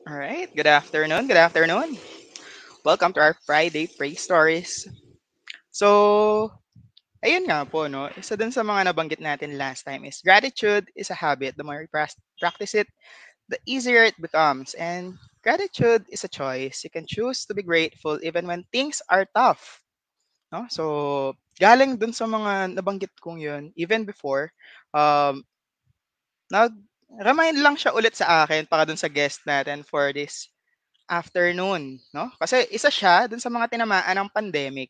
All right. Good afternoon. Good afternoon. Welcome to our Friday Pray Stories. So, ayun nga po, no? Isa dun sa mga nabanggit natin last time is gratitude is a habit. The more you practice it, the easier it becomes. And gratitude is a choice. You can choose to be grateful even when things are tough. No? So, galing dun sa mga nabanggit kong yun, even before, um, nag-remind lang siya ulit sa akin para dun sa guest natin for this afternoon, no? Kasi isa siya dun sa mga tinamaan ng pandemic.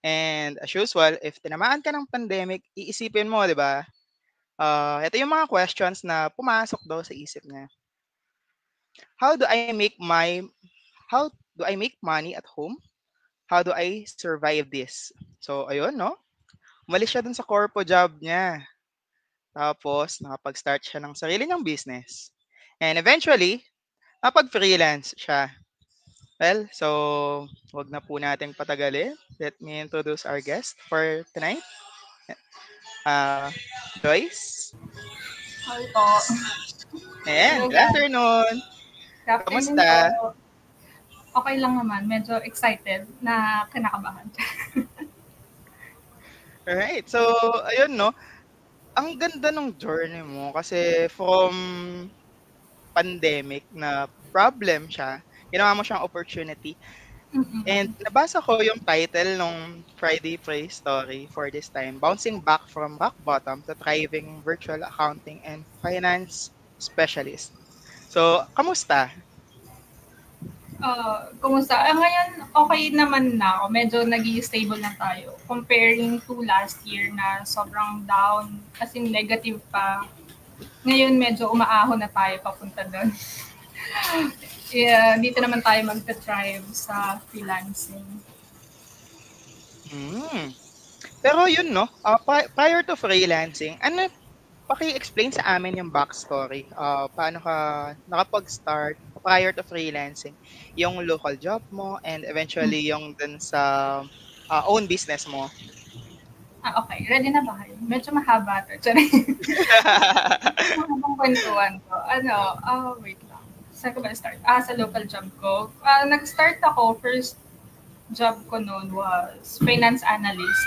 And as usual, if tinamaan ka ng pandemic, iisipin mo, 'di ba? Ito yung mga questions na pumasok daw sa isip niya. How do I make my how do I make money at home? How do I survive this? So, ayun, no? Umalis siya dun sa corpo job niya. Tapos, nakapag-start siya ng sarili niyang business. And eventually, nakapag-freelance siya. Well, so wag na po nating patagalin. Let me introduce our guest for tonight. Uh, Joyce. Hi po. Ayan, Hello good guys. afternoon. Good afternoon po. Kamusta? Okay lang naman. Medyo excited na kinakabahan. Alright, so ayun no, ang ganda ng journey mo kasi from pandemic na problem siya, ginawa mo siyang opportunity. And Mm-mm. nabasa ko yung title ng Friday Pray Story for this time, Bouncing Back from Rock Bottom to Thriving Virtual Accounting and Finance Specialist. So, kamusta? Kumusta? Ngayon, okay naman na ako. Medyo naging stable na tayo. Comparing to last year na sobrang down, kasi negative pa. Ngayon, medyo umaahon na tayo papunta doon. Yeah, dito naman tayo magta-thrive sa freelancing. Hmm. Pero yun, no? Prior to freelancing, paki-explain sa amin yung backstory. Paano ka nakapag-start prior to freelancing? Yung local job mo and eventually yung dun sa own business mo. Okay. Ready na ba kayo? Medyo mahaba to. Habang kwentuhan ko, wait lang. Saan ko ba start? Sa local job ko. Nag-start ako, first job ko noon was finance analyst.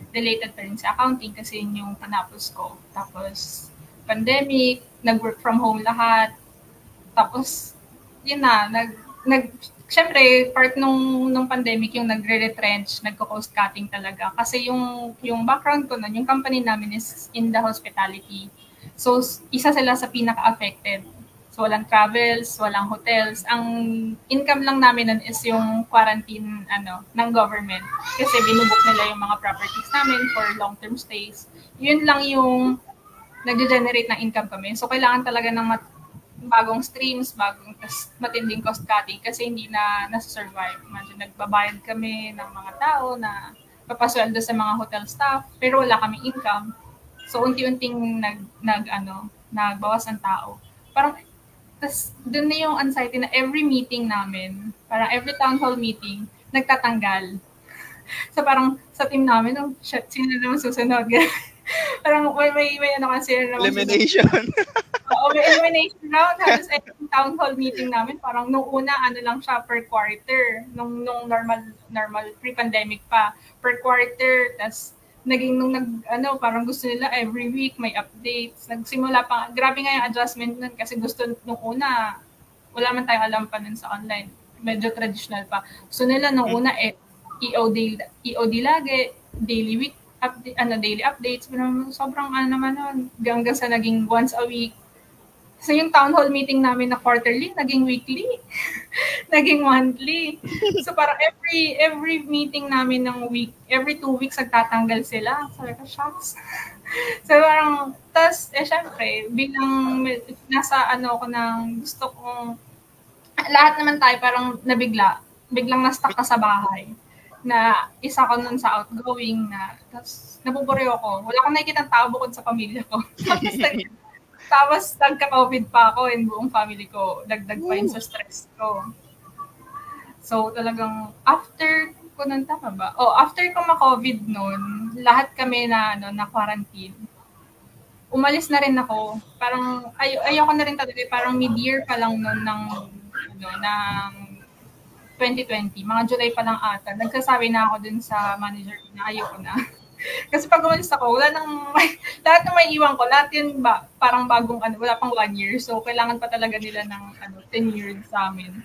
Related pa rin sa accounting kasi yun yung panapos ko. Tapos, pandemic, nag-work from home lahat. Tapos, yun na, syempre, part nung pandemic, yung nagre-retrench, nagko-cost cutting talaga. Kasi yung background ko nun, yung company namin is in the hospitality. So, isa sila sa pinaka-affected. So, walang travels, walang hotels. Ang income lang namin nun is yung quarantine ng government. Kasi binubook nila yung mga properties namin for long-term stays. Yun lang yung nag-generate ng income kami. So, kailangan talaga ng bagong streams, matinding cost cutting kasi hindi na nasa-survive. Imagine, nagbabayad kami ng mga tao na papasweldo sa mga hotel staff, pero wala kaming income. So, unti-unting nagbawas ang tao. Parang, tas doon na yung anxiety na every meeting namin, parang every town hall meeting, nagtatanggal. So, parang sa team namin, oh, shit, sino na naman susunod? Parang may kasi naman Elimination. may elimination round. Halos every town hall meeting namin, parang nung una, lang siya per quarter. Nung normal pre-pandemic pa. Per quarter, tas naging parang gusto nila every week may updates. Nagsimula pa, grabe nga yung adjustment nun kasi gusto nung una, wala man tayong alam pa nun sa online. Medyo traditional pa. Gusto nila nung una, EOD lagi, daily week, daily updates. Pero sobrang naman nun, hanggang sa naging once a week. So yung town hall meeting namin na quarterly, naging weekly, naging monthly. So parang every meeting namin ng week, every 2 weeks nagtatanggal sila. Sabi ko, shucks. So parang, syempre, bilang nasa ako ng gusto kong, lahat naman tayo parang biglang na-stuck ka sa bahay. Na isa ko nun sa outgoing na, tapos nabuburyo ako. Wala akong nakikita tao bukod sa pamilya ko. Tapos nagka-COVID pa ako and buong family ko, dagdag pa yun sa stress ko. So talagang after ko nun, tama ba? After ko ma-COVID nun, lahat kami na quarantine. Umalis na rin ako. Parang ayoko na rin talaga, parang mid-year pa lang nun ng ng 2020, mga July pa lang ata, nagsasabi na ako dun sa manager ko na ayoko na. Kasi pag umalis ako, wala nang, lahat na may iwan ko, lahat yun parang bagong, wala pang 1 year. So, kailangan pa talaga nila ng 10 years sa amin.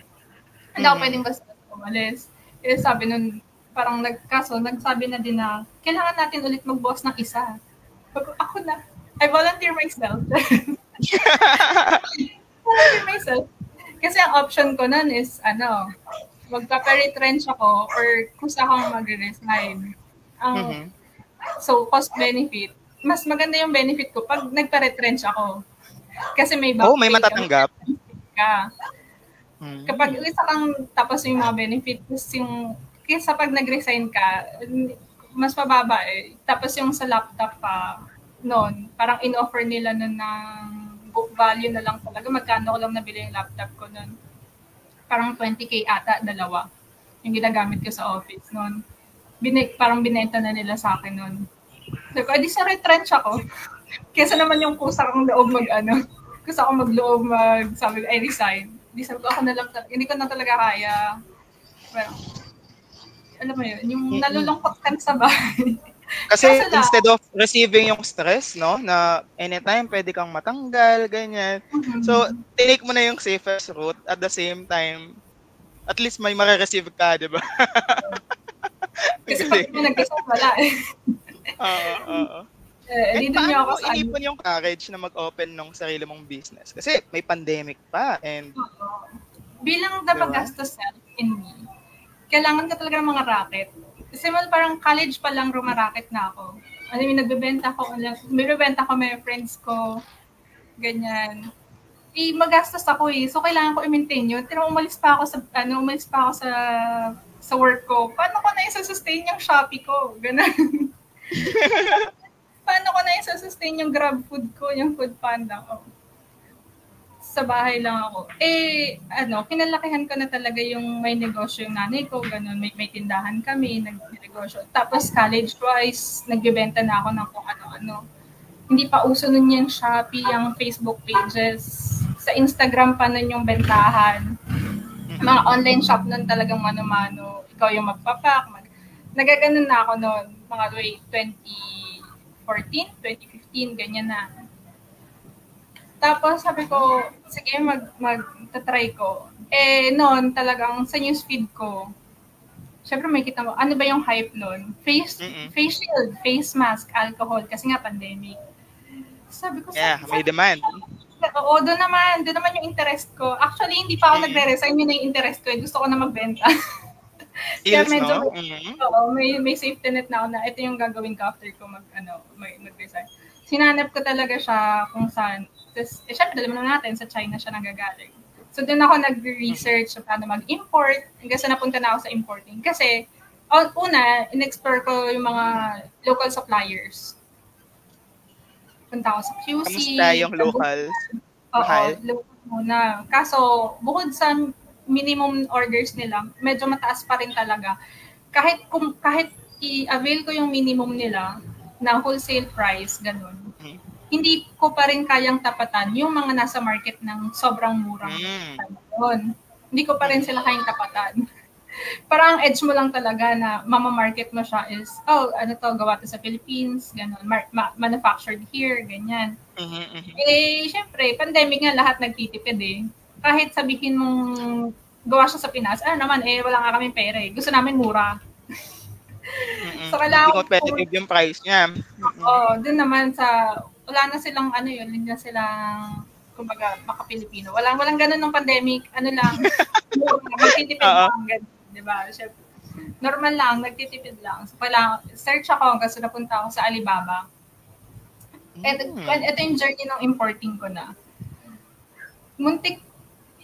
Hindi ako pwedeng basta umalis. Kasi sabi nun, parang nagsabi na din na, kailangan natin ulit mag-boss ng isa. Ako na. I volunteer myself. Kasi ang option ko nun is, magpa-retrench ako or kusa akong mag-resign. So, cost-benefit. Mas maganda yung benefit ko pag nagpa-retrench ako. Kasi may back may matatanggap. Ka. Kapag isa kang tapos yung mga benefits, kaysa pag nag-resign ka, mas mababa eh. Tapos yung sa laptop pa, noon, parang in-offer nila nun ng book value na lang talaga. Magkano ko lang nabili yung laptop ko noon. Parang 20K ata, 2. Yung ginagamit ko sa office noon. Parang binenta na nila sa akin noon. So, edi sa retrench ako. Kesa naman yung kusa kong loob kusa akong magloob sabi ko, I resign. Di sabi ko, ako na lang, hindi ko na talaga kaya. Well, alam mo yun, yung nalulungkot ka sa bahay. Kasi instead of receiving yung stress, no, na anytime pwede kang matanggal, ganyan. So, tinake mo na yung safest route at the same time, at least may mare-receive ka, di ba? Kasi pag nag-resign, wala eh. And paano mo inipon yung courage na mag-open ng sarili mong business? Kasi may pandemic pa. And bilang napagastos in me, kailangan ka talaga ng mga racket. Kasi parang college pa lang rumaraket na ako. Nagbebenta ko, may friends ko, ganyan. Magastos ako eh. So, kailangan ko i-maintain yun. Pero umalis pa ako sa work ko. Paano ko na isa-sustain yung Shopee ko? Ganun. Paano ko na isa-sustain yung Grab food ko, yung Food Panda ko? Sa bahay lang ako. Kinalakihan ko na talaga yung may negosyo yung nanay ko, ganun. May tindahan kami, nag-negosyo. Tapos college-wise, nagbebenta na ako ng kung ano-ano. Hindi pa uso nun yung Shopee, yung Facebook pages. Sa Instagram pa nun yung bentahan. Mga online shop nun talagang mano-mano. Ikaw yung magpapak. Nagaganon na ako nun. Mga 2014, 2015, ganyan na. Tapos sabi ko, sige, mag-try ko. Noon talagang sa newsfeed ko, syempre may kita mo, ano ba yung hype noon? Face shield, face mask, alcohol, kasi nga pandemic. Sabi ko, may demand. Oo, doon naman yung interest ko. Actually, hindi pa ako nagre-resign, yun na yung interest ko. Gusto ko na magbenta. Kaya medyo, may safety net na ako na ito yung gagawin ko after ko mag-resign. Sinanap ko talaga siya kung saan. Tapos, syempre, alam naman natin, sa China siya nanggagaling. So, doon ako nag-research sa paano mag-import. Hanggang sa napunta na ako sa importing. Kasi, una, in-explore ko yung mga local suppliers. Punta ako sa QC. Kamusta yung local? Local muna. Kaso, bukod sa minimum orders nila, medyo mataas pa rin talaga. Kahit i-avail ko yung minimum nila na wholesale price, ganun. Hindi ko pa rin kayang tapatan yung mga nasa market ng sobrang murang doon. Hindi ko pa rin sila kayang tapatan. Parang edge mo lang talaga na mama-market mo siya is, gawa to sa Philippines, gano'n, manufactured here, ganyan. Syempre, pandemic nga lahat nagtitipid eh. Kahit sabihin mong gawa siya sa Pinas, wala nga kaming pera eh. Gusto namin mura. So, hindi competitive yung price niya. Dun naman wala na silang hindi na silang kumbaga maka-Pilipino. Walang ganun ng pandemic, magtitipid lang, diba? Normal lang, nagtitipid lang. So, search ako hanggang napunta ako sa Alibaba. Ito yung journey ng importing ko na.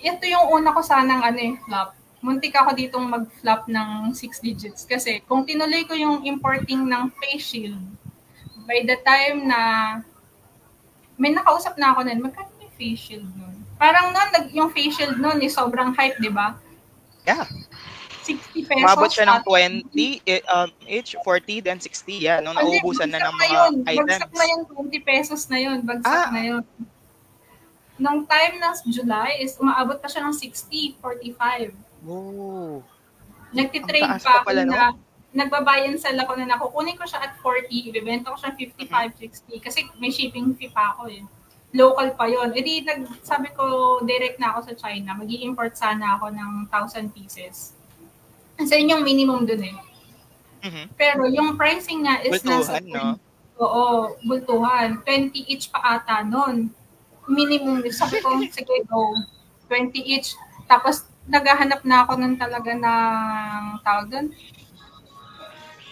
Ito yung una ko sanang flop. Muntik ako ditong mag-flop ng 6 digits kasi kung tinuloy ko yung importing ng face shield, by the time na may nakausap na ako nun, magkano yung face shield nun? Parang yung face shield nun is sobrang hype, di ba? Yeah. 60 pesos. Mabot siya ng 20, each 40, then 60. Yeah, nung nauubusan na ng mga items. Bagsak na yun, 20 pesos na yun. Bagsak na yun. Nung time ng July is umaabot pa siya ng 60, 45. Oh, ang Nagtitrade taas pa pa ako pala nun. na nagba-buy and sell ako na nakukunin ko siya at 40, ibebenta ko siya Mhm. 55, 60 kasi may shipping fee pa ako eh. Local pa yon. E di sabi ko direct na ako sa China. Mag-i-import sana ako ng 1,000 pieces. Kasi yun yung minimum dun eh. Mhm. Pero yung pricing niya is nasa Bultuhan, no? oo, bultuhan. 20 each pa ata nun. Minimum, sabi ko, sige, go. 20 each. Tapos, naghahanap na ako ng talaga ng tawag doon.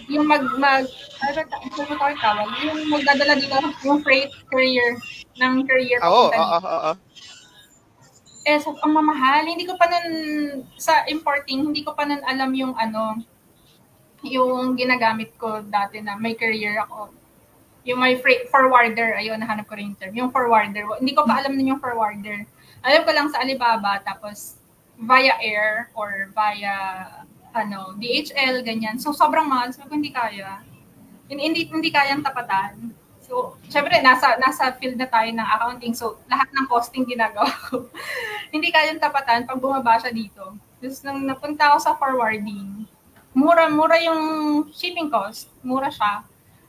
Yung ano tawag? Yung magdadala dito, yung freight courier, ng courier Oo, papunta oo, dito. oo. Eh, so, ang mamahal. Hindi ko pa nun, sa importing, hindi ko pa nun alam yung ano, yung ginagamit ko dati na may courier ako. Yung may freight forwarder, ayun, nahanap ko rin yung term. Yung forwarder. Hindi ko pa alam nun yung forwarder. Alam ko lang sa Alibaba, tapos via air or via DHL, ganyan. So, sobrang mahal. So, hindi kaya. Hindi kayang tapatan. So, syempre, nasa field na tayo ng accounting. So, lahat ng costing ginagawa ko. Hindi kayang tapatan pag bumaba siya dito. Tapos, nung napunta ako sa forwarding, mura yung shipping cost. Mura siya.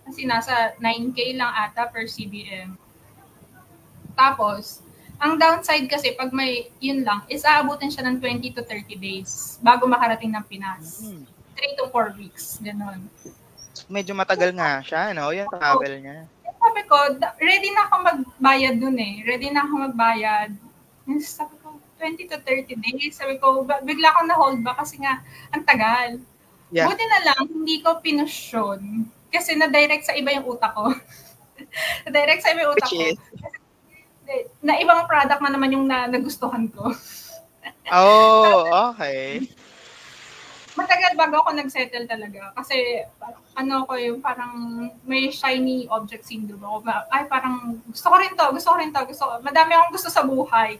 Kasi nasa 9K lang ata per CBM. Tapos, ang downside kasi pag may yun lang, is aabutin siya ng 20 to 30 days bago makarating ng Pinas. 3 to 4 weeks, gano'n. Medyo matagal nga siya, no? Yung travel niya. Sabi ko, ready na ako magbayad dun eh. Ready na ako magbayad. Sabi ko, 20 to 30 days. Sabi ko, bigla akong na-hold back kasi nga, ang tagal. Yeah. Buti na lang, hindi ko pinush yun. Kasi na-direct sa iba yung utak ko. Na-direct sa iba yung utak ko. Na ibang product na naman yung nagustuhan ko. Oh, okay. Matagal bago ako nag-settle talaga. Kasi, ko yung parang may shiny object syndrome ako. Ay, parang gusto ko rin to. Madami akong gusto sa buhay.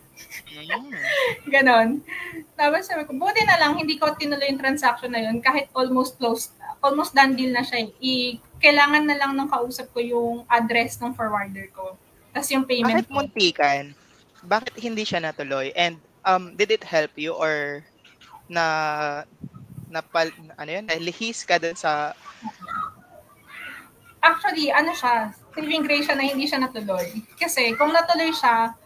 Ganon. Tapos sabi ko, buti na lang, hindi ko tinuloy yung transaction na yun kahit almost done deal na siya. Kailangan na lang ng kausap ko yung address ng forwarder ko. Tapos yung payment ko. Bakit muntikan? Bakit hindi siya natuloy? And did it help you or lihis ka dun sa... Actually, saving grace siya na hindi siya natuloy. Kasi kung natuloy siya,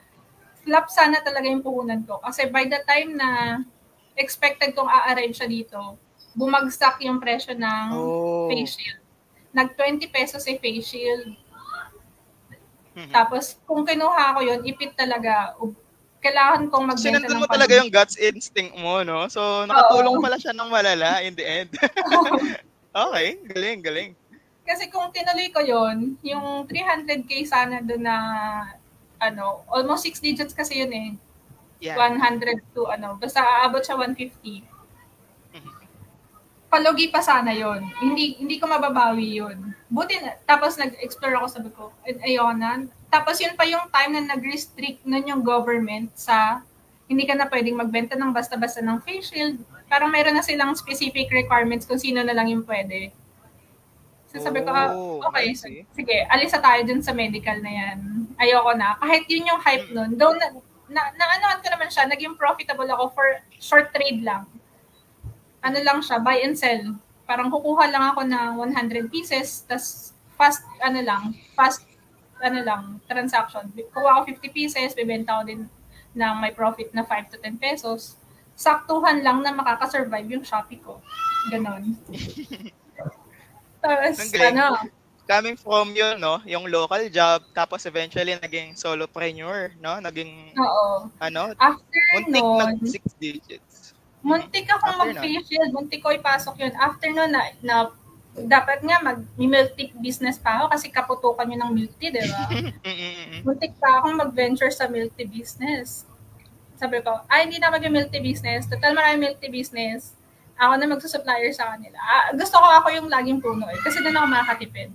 flop sana talaga yung puhunan ko. Kasi by the time na expected kong a-arrive siya dito, bumagsak yung presyo ng face shield. Nag 20 pesos si face shield. Tapos, kung kinuha ko yun, ipit talaga. Kailangan kong magbenta ng sinandun mo talaga yung guts instinct mo, no? So, nakatulong pala siya ng malala in the end. Okay, galing. Kasi kung tinuloy ko yun, yung 300K sana doon na, almost 6 digits kasi yun eh. Yeah. 100 to, basta aabot siya 150. Palugi pa sana yun. Hindi ko mababawi yun. Buti na, tapos nag-explore ako, sabi ko, ayoko na. Tapos yun pa yung time na nag-restrict nun yung government sa hindi ka na pwedeng magbenta ng basta-basta ng face shield. Parang mayroon na silang specific requirements kung sino na lang yung pwede. So sabi ko, okay, sige, alis na tayo dun sa medical na yan. Ayoko na. Kahit yun yung hype nun. Though na-anoan ko naman siya, naging profitable ako for short trade lang. Ano lang siya, buy and sell. Parang kukuha lang ako ng 100 pieces, tas fast transaction. Kuha ako 50 pieces, bibenta ko din ng may profit na 5 to 10 pesos. Saktuhan lang na makakasurvive yung Shopee ko. Ganon. Tapos, coming from yun, no? Yung local job, tapos eventually naging solopreneur, no? Naging, after muntik nun, na 6 digits. Muntik akong mag-face shield, muntik ko ipasok yun. After nun, na dapat nga mag-milk tea business pa ako kasi kaputukan yun ng milk tea, di ba? Muntik pa akong mag-venture sa milk tea business. Sabi ko, hindi na mag-milk tea business. Total marami milk tea business. Ako na magsusupplier sa kanila. Gusto ko ako yung laging puno eh. Kasi doon ako makakatipid.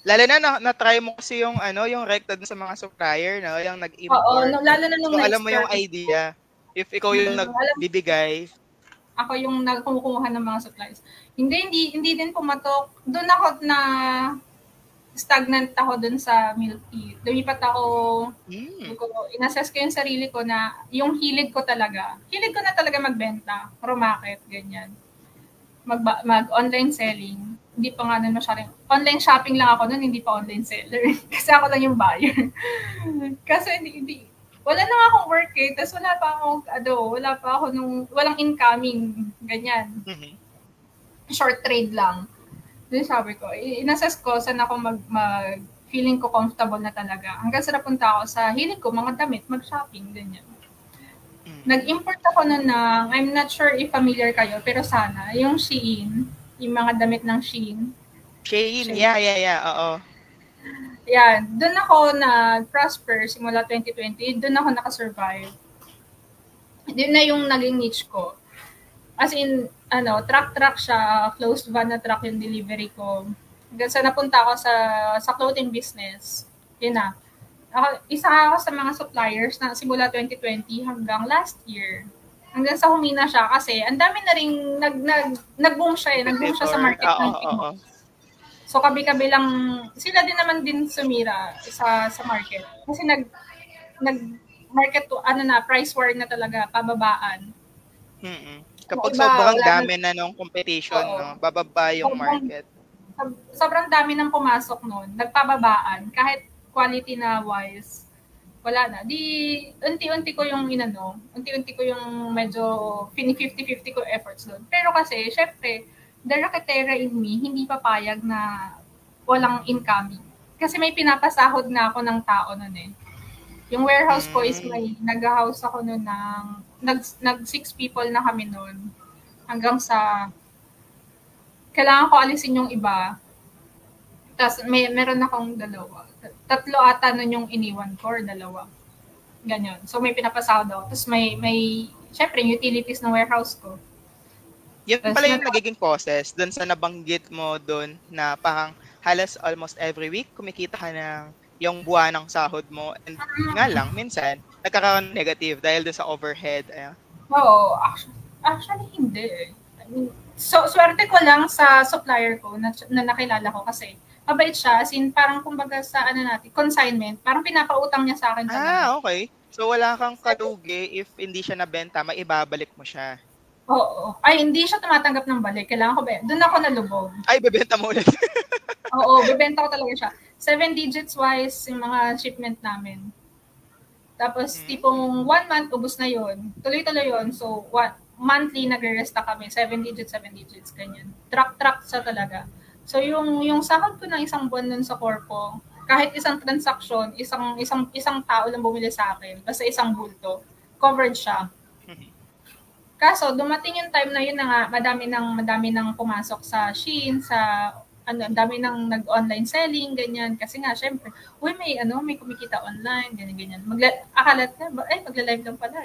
Lalo na try mo kasi yung rekta dun sa mga supplier, no? Yung nag-import. Oo, lalo na nung alam mo yung idea. If ikaw yung nagbibigay, ako yung nagkumukuha ng mga supplies. Hindi din pumatok. Doon ako na stagnant ako dun sa milk tea. Lumipat ako, Mm. inassess ko yung sarili ko na yung hilig ko na talaga magbenta, rumakit, ganyan. Mag-online selling. Hindi pa nga nun masyadong, online shopping lang ako nun, hindi pa online seller. Kasi ako lang yung buyer. Kasi wala na akong work eh. Tapos wala pa ako walang incoming, ganyan. Mhm. Short trade lang. Then sabi ko, inassess ko saan ako feeling ko comfortable na talaga. Hanggang sa napunta ako sa hilig ko, mga damit, mag-shopping, ganyan. Nag-import ako nun ng, I'm not sure if familiar kayo, pero sana, yung Shein, yung mga damit ng Shein. Shein, yeah, oo. Yan, doon ako nag-prosper simula 2020, doon ako nakasurvive. Doon na yung naging niche ko. As in, truck siya, closed van na truck yung delivery ko. Hanggang sa napunta ako sa clothing business. Yun na. Isa ako sa mga suppliers na simula 2020 hanggang last year. Hanggang sa humina siya kasi ang dami na ring nag-boom siya eh. Nag-boom siya sa market ng Timo. So kabi-kabi lang, sila din naman din sumira sa market. Kasi market to, price war na talaga, pababaan. Kapag sobrang dami na nung competition, no, bababa yung market. Sobrang dami nang pumasok noon, nagpababaan, kahit quality na wise, wala na. Unti-unti ko yung medyo 50-50 ko efforts doon. Pero kasi, syempre, the raketera in me, hindi papayag na walang incoming. Kasi may pinapasahod na ako ng tao noon eh. Yung warehouse ko is nag-house ako noon nag 6 people na kami noon. Hanggang sa kailangan ko alisin yung iba. Tapos meron akong 2. 3 ata nun yung iniwan ko or 2. Ganyan. So may pinapasahod ako. Tapos may syempre utilities ng warehouse ko. Yan pala yung nagiging causes doon sa nabanggit mo doon na parang halos almost every week kumikita ka ng yung buwan ng sahod mo and nga lang minsan nagkakaroon negative dahil doon sa overhead. Oo, actually hindi. I mean, so swerte ko lang sa supplier ko na nakilala ko kasi mabait siya, as in parang kumbaga sa consignment, parang pinapautang niya sa akin talaga. Okay. So wala kang kalugi if hindi siya nabenta, maibabalik mo siya. Oo. Ay, hindi siya tumatanggap ng balik. Kailangan ko doon ako nalubog. Ay, bebenta mo ulit. Oo, bebenta ko talaga siya. 7 digits wise yung mga shipment namin. Tapos, tipong 1 month, ubos na yon. Tuloy-tuloy yon. So, monthly nagre-resta kami. 7 digits, ganyan. Truck siya talaga. So, yung sahod ko ng isang buwan nun sa corpo, kahit isang transaction, isang tao lang bumili sa akin, basta isang bulto, covered siya. Kaso, dumating yung time na yun na nga, madami nang pumasok sa Shein, ang dami nang nag-online selling, ganyan. Kasi nga, syempre, may kumikita online, ganyan. Akalat na, magla-live lang pala.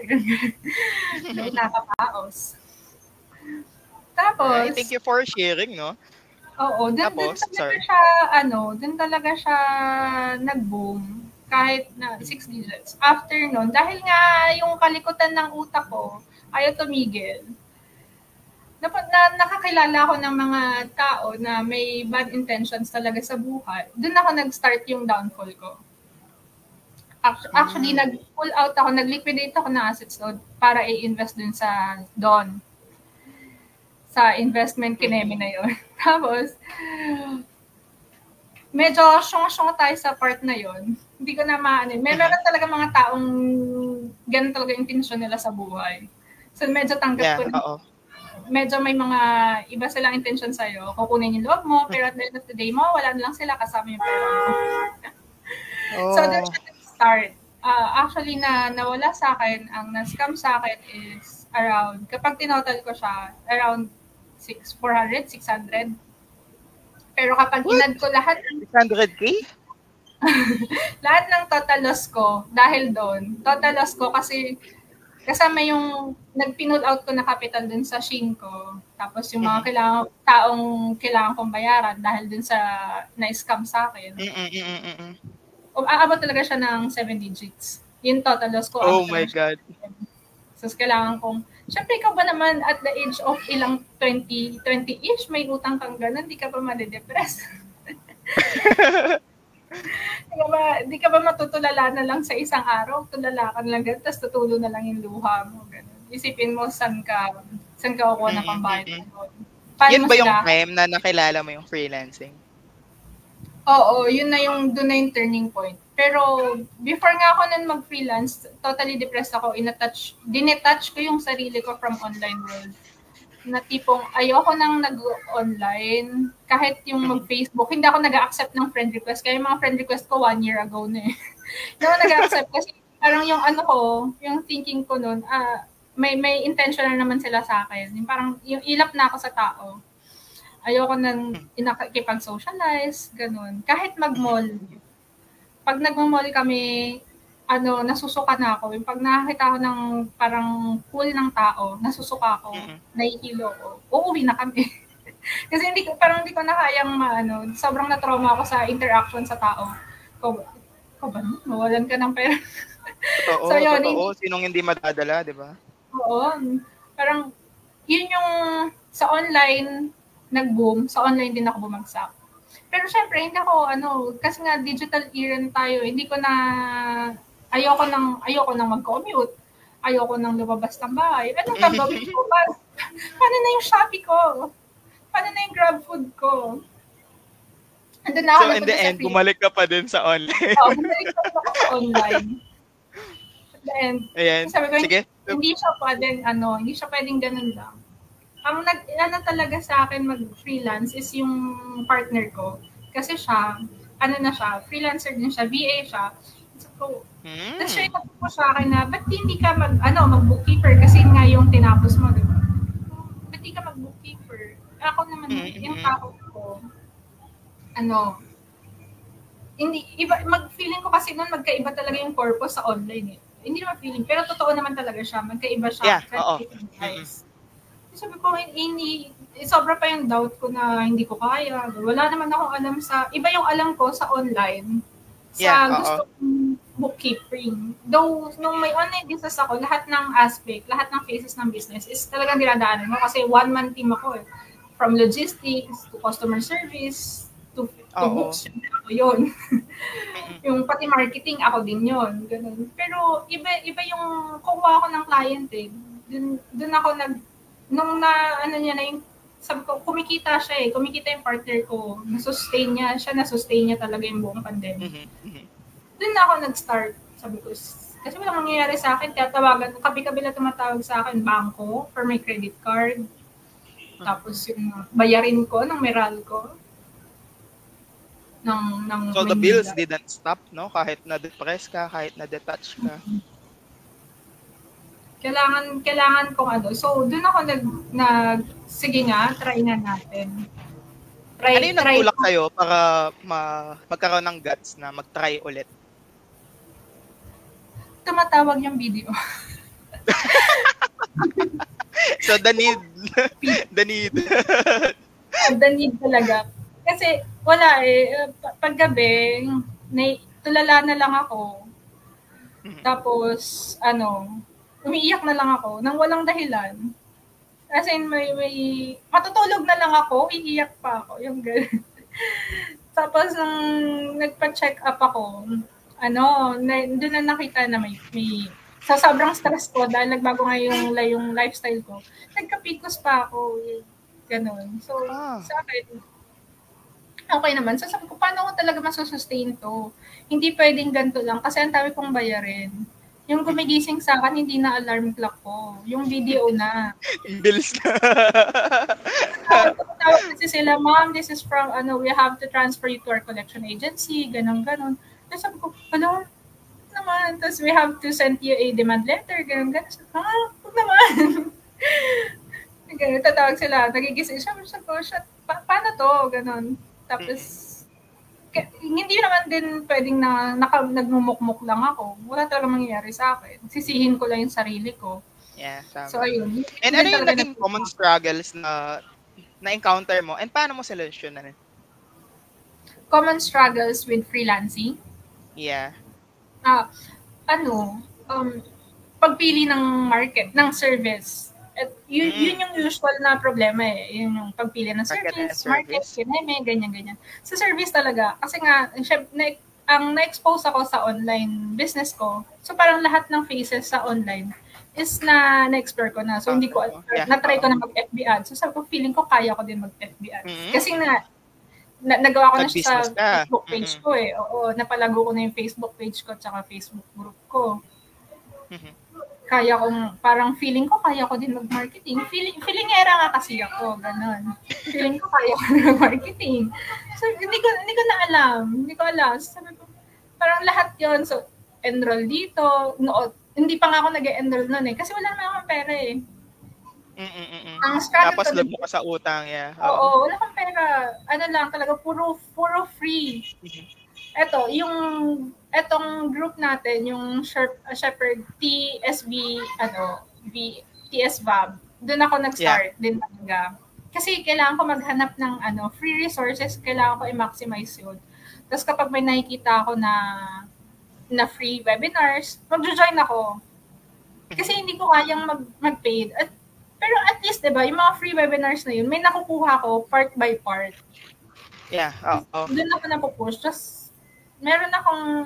Nakakapaos. Tapos, thank you for sharing, no? Oo, dun talaga siya nag-boom. Kahit na 6 digits. After nun, dahil nga yung kalikutan ng utak ko, ayaw tumigil. Nakakilala ako ng mga tao na may bad intentions talaga sa buhay. Doon ako nag-start yung downfall ko. Actually, nag-pull out ako, nag-liquidate ako ng assets doon para i-invest dun sa investment kinemi na yun. Tapos, medyo syong tayo sa part na yun. Hindi ko na meron talaga mga taong ganun talaga yung intensyon nila sa buhay. So, medyo tanggap ko na. Medyo may mga iba silang intention sa'yo. Kukunin yung loob mo, pero at the end of the day, wala na lang sila kasama yung pera mo. So, doon siya nag-start. Actually, nawala sa akin, ang na-scam sa akin is around, kapag tinotal ko siya, around 400, 600. Pero kapag inad ko lahat, 600K? lahat ng total loss ko, dahil doon, total loss ko kasi kasama yung nag-pinull out ko na capital dun sa Shein ko. Tapos yung mga taong kailangan kong bayaran dahil dun sa na-scam sa akin. Aabot talaga siya ng 7 digits. Yung total loss ko. Oh my God. So, kailangan kong, syempre ikaw ba naman at the age of ilang 20-ish, may utang kang ganun, di ka pa madidepress. Di ka ba matutulala na lang sa isang araw? Tulala ka na lang ganun, tapos tutulo na lang yung luha mo. Ganun. Isipin mo saan ka kukuha ng pambayad mo. Yun ba yung time na nakilala mo yung freelancing? Oo, yun na doon na yung turning point. Pero before nga ako nun mag-freelance, totally depressed ako. Dinetouch ko yung sarili ko from online world. Na tipong ayoko nang nag-online. Kahit yung mag-Facebook, hindi ako nag-accept ng friend request. Kaya yung mga friend request ko 1 year ago na eh. Hindi ako nag-accept kasi parang yung yung thinking ko nun, may intentional naman sila sa akin. Yung parang yung ilap na ako sa tao. Ayoko nang inakikipag-socialize, ganun. Kahit mag-mall. Pag nag-mall kami, nasusuka na ako. Yung pag nakakita ako ng parang pool ng tao, nasusuka ako, nahihilo ako, uuwi na kami. Kasi hindi ko na kayang sobrang na-trauma ako sa interaction sa tao. Ko ba? Mawalan ka ng pera. Totoo, so, yun, totoo. Sinong hindi madadala, di ba? Oo. Parang, yun yung sa online, nag-boom. Sa online din ako bumagsak. Pero syempre, hindi ako, kasi nga digital era na tayo, hindi ko na, ayoko nang mag-commute. Ayoko nang lumabas ng bahay. Anong gagawin ko? Paano na yung Shopee ko? Paano na yung Grab food ko? Andun na ako so in the end, bumalik ka pa din sa online. Oo, bumalik ka pa sa online. And, ayan. Sabi ko, sige. Hindi siya pwedeng ganun lang. Ang talaga sa akin mag-freelance is yung partner ko. Kasi siya, freelancer din siya, VA siya. So, tapos siya yung po sa akin na, ba't hindi ka mag-bookkeeper? Kasi nga yung tinapos mo, diba? Ba't hindi ka mag-bookkeeper? Ako naman, yung tao ko, feeling ko kasi noon magkaiba talaga yung purpose sa online eh. Hindi naman feeling, pero totoo naman talaga siya. Magkaiba siya. Yeah, oo. Sabi ko, sobra pa yung doubt ko na hindi ko kaya. Wala naman akong alam iba yung alam ko sa online. Gusto kong bookkeeping. Though, nung may online business ako, lahat ng aspect, lahat ng phases ng business is talagang dinadaanan mo kasi one-man team ako eh. From logistics, to customer service, to books, yun. Yung pati marketing, ako din yun. Ganun. Pero iba yung kukuha ako ng client eh. Dun ako nung sabi ko, kumikita siya eh. Kumikita yung partner ko. Nasustain niya talaga yung buong pandemic. Dun na ako nag-start. Sabi ko, kasi walang mangyayari sa akin. Kaya tawagan, kabi-kabila tumatawag sa akin, bangko for my credit card. Tapos yung bayarin ko ng Meralco. So the bills didn't stop, no? Kahit na-depress ka, kahit na-detach ka. Kailangan kong So, doon ako sige nga, try nga natin. Ano yung nagtulak sa'yo para magkaroon ng guts na mag-try ulit? Tumatawag yung video. So, the need. The need talaga. Kasi, wala eh. Paggabi, tulala na lang ako. Tapos, umiiyak na lang ako nang walang dahilan. As in, matutulog na lang ako, iiyak pa ako. Yung gano'n. Tapos, nung nagpa-check up ako, doon na nakita na may sa sobrang stress ko, dahil nagbago nga yung lifestyle ko, nagka-PCOS pa ako. Gano'n. So, sa akin, okay naman. So, sabi ko, paano ko talaga masusustain to? Hindi pwedeng ganito lang kasi ang dami kong bayarin. Yung gumigising sa akin, hindi na alarm clock ko. Yung video na. Bills na. Tawag kasi sila, ma'am, this is from, we have to transfer you to our collection agency, ganon. Tapos sabi ko, naman. Tapos we have to send you a demand letter, ganon. Huwag naman. Ganun, tatawag sila, nagigising siya, paano to, ganon. Tapos, hindi naman din pwedeng nagmumukmuk lang ako. Wala talaga mangyayari sa akin. Sisihin ko lang yung sarili ko. Yeah, tama. So, ayun. And ano yung naging common struggles na encounter mo? And paano mo solusyonan? Common struggles with freelancing? Yeah. Pagpili ng market, ng service. At yun yung usual na problema eh. Yun yung pagpili ng market, kineme, ganyan. Sa service talaga. Kasi nga, ang na-expose ako sa online business ko. So parang lahat ng phases sa online is na-explore ko na. So hindi ko, na-try ko na mag-FB ads. So sabi ko, feeling ko kaya ko din mag-FB ads. Kasi nga, nagawa ko na siya sa Facebook page ko eh. Oo, napalago ko na yung Facebook page ko at saka Facebook group ko. Kaya kong, parang feeling ko kaya ko din mag-marketing. Feelingera nga kasi ako, ganun. Feeling ko kaya ko mag-marketing. So, hindi ko na alam. Hindi ko alam. So, sabi ko, parang lahat yon. So, enroll dito. No, hindi pa nga ako nag-enroll nun eh. Kasi wala naman akong pera eh. Ang tapos log mo ka sa utang, yeah. Oo, wala kang pera. Ano lang, talaga, puro free. Eto, etong group natin, yung Shepherd TSB, TSVAB, doon ako nag-start din talaga. Kasi kailangan ko maghanap ng free resources, kailangan ko i-maximize yun. Tapos kapag may nakikita ako na free webinars, mag-join ako. Kasi hindi ko kayang mag-paid. Pero at least, diba, yung mga free webinars na yun, may nakukuha ko part by part. Yeah, doon ako napupush. Just, meron akong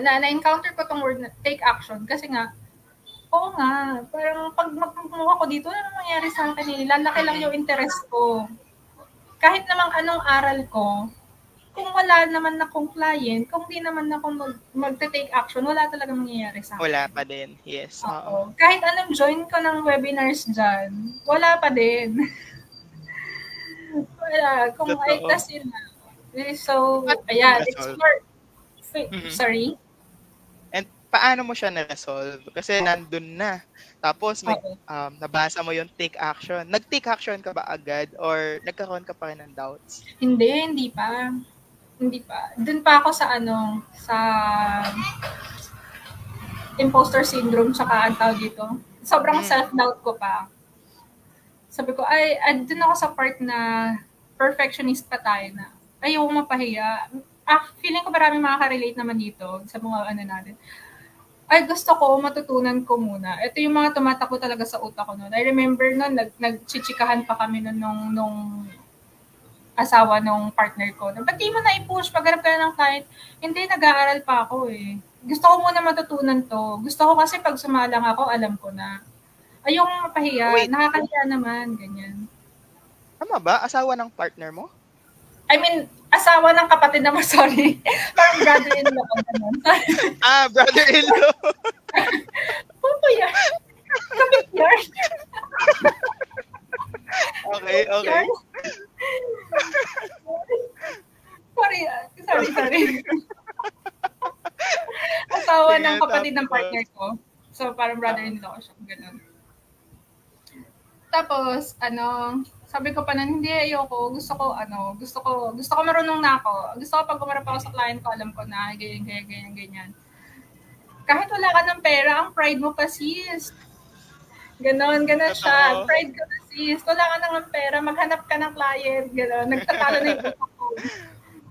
na-encounter ko tong word na take action kasi nga, oo nga, parang pag magmumuha ko dito, ano mangyayari sa akin eh? Lalaki lang yung interest ko. Kahit namang anong aral ko, kung wala naman akong client, kung di naman ako magte-take action, wala talaga mangyayari sa akin. Wala pa din, yes. Oo. Kahit anong join ko ng webinars dyan, wala pa din. Wala. Kung ay tas yun na. So, ayan, explore. Sorry? And paano mo siya na-resolve? Kasi nandun na. Tapos, nabasa mo yung take action. Nag-take action ka ba agad? Or nagkaroon ka pa rin ng doubts? Hindi pa. Doon pa ako sa imposter syndrome, tsaka ang tawag dito. Sobrang self-doubt ko pa. Sabi ko, doon ako sa part na perfectionist pa tayo na. Ayoko mapahiya. Feeling ko maraming makaka-relate naman dito sa mga natin. Gusto ko, matutunan ko muna. Ito yung mga tumatakbo talaga sa utak ko noon. I remember noon, nagchichikahan pa kami nung asawa nung partner ko. Ba't di mo na i-push? Pagharap ka na ng client. Hindi, nag-aaral pa ako eh. Gusto ko muna matutunan to. Gusto ko kasi pag sumalang ako, alam ko na. Ayokong mapahiya. Nakakahiya naman. Ganyan. Tama ba? Asawa ng partner mo? I mean, asawa ng kapatid naman, sorry. Parang brother-in-law ko naman. Brother-in-law. Pupo yan. Kapit yan. Okay. Sorry. Asawa ng kapatid ng partner ko. So, parang brother-in-law ko siya. Ganun. Tapos, sabi ko pa na, hindi, ayoko. Gusto ko marunong na ako. Gusto ko pag umarap ako sa client ko, alam ko na, ganyan. Kahit wala ka ng pera, ang pride mo pa, sis. Ganon siya. Pride ka pa, sis. Wala ka ng pera, maghanap ka ng client. Ganon. Nagtatalo na yung utak ko.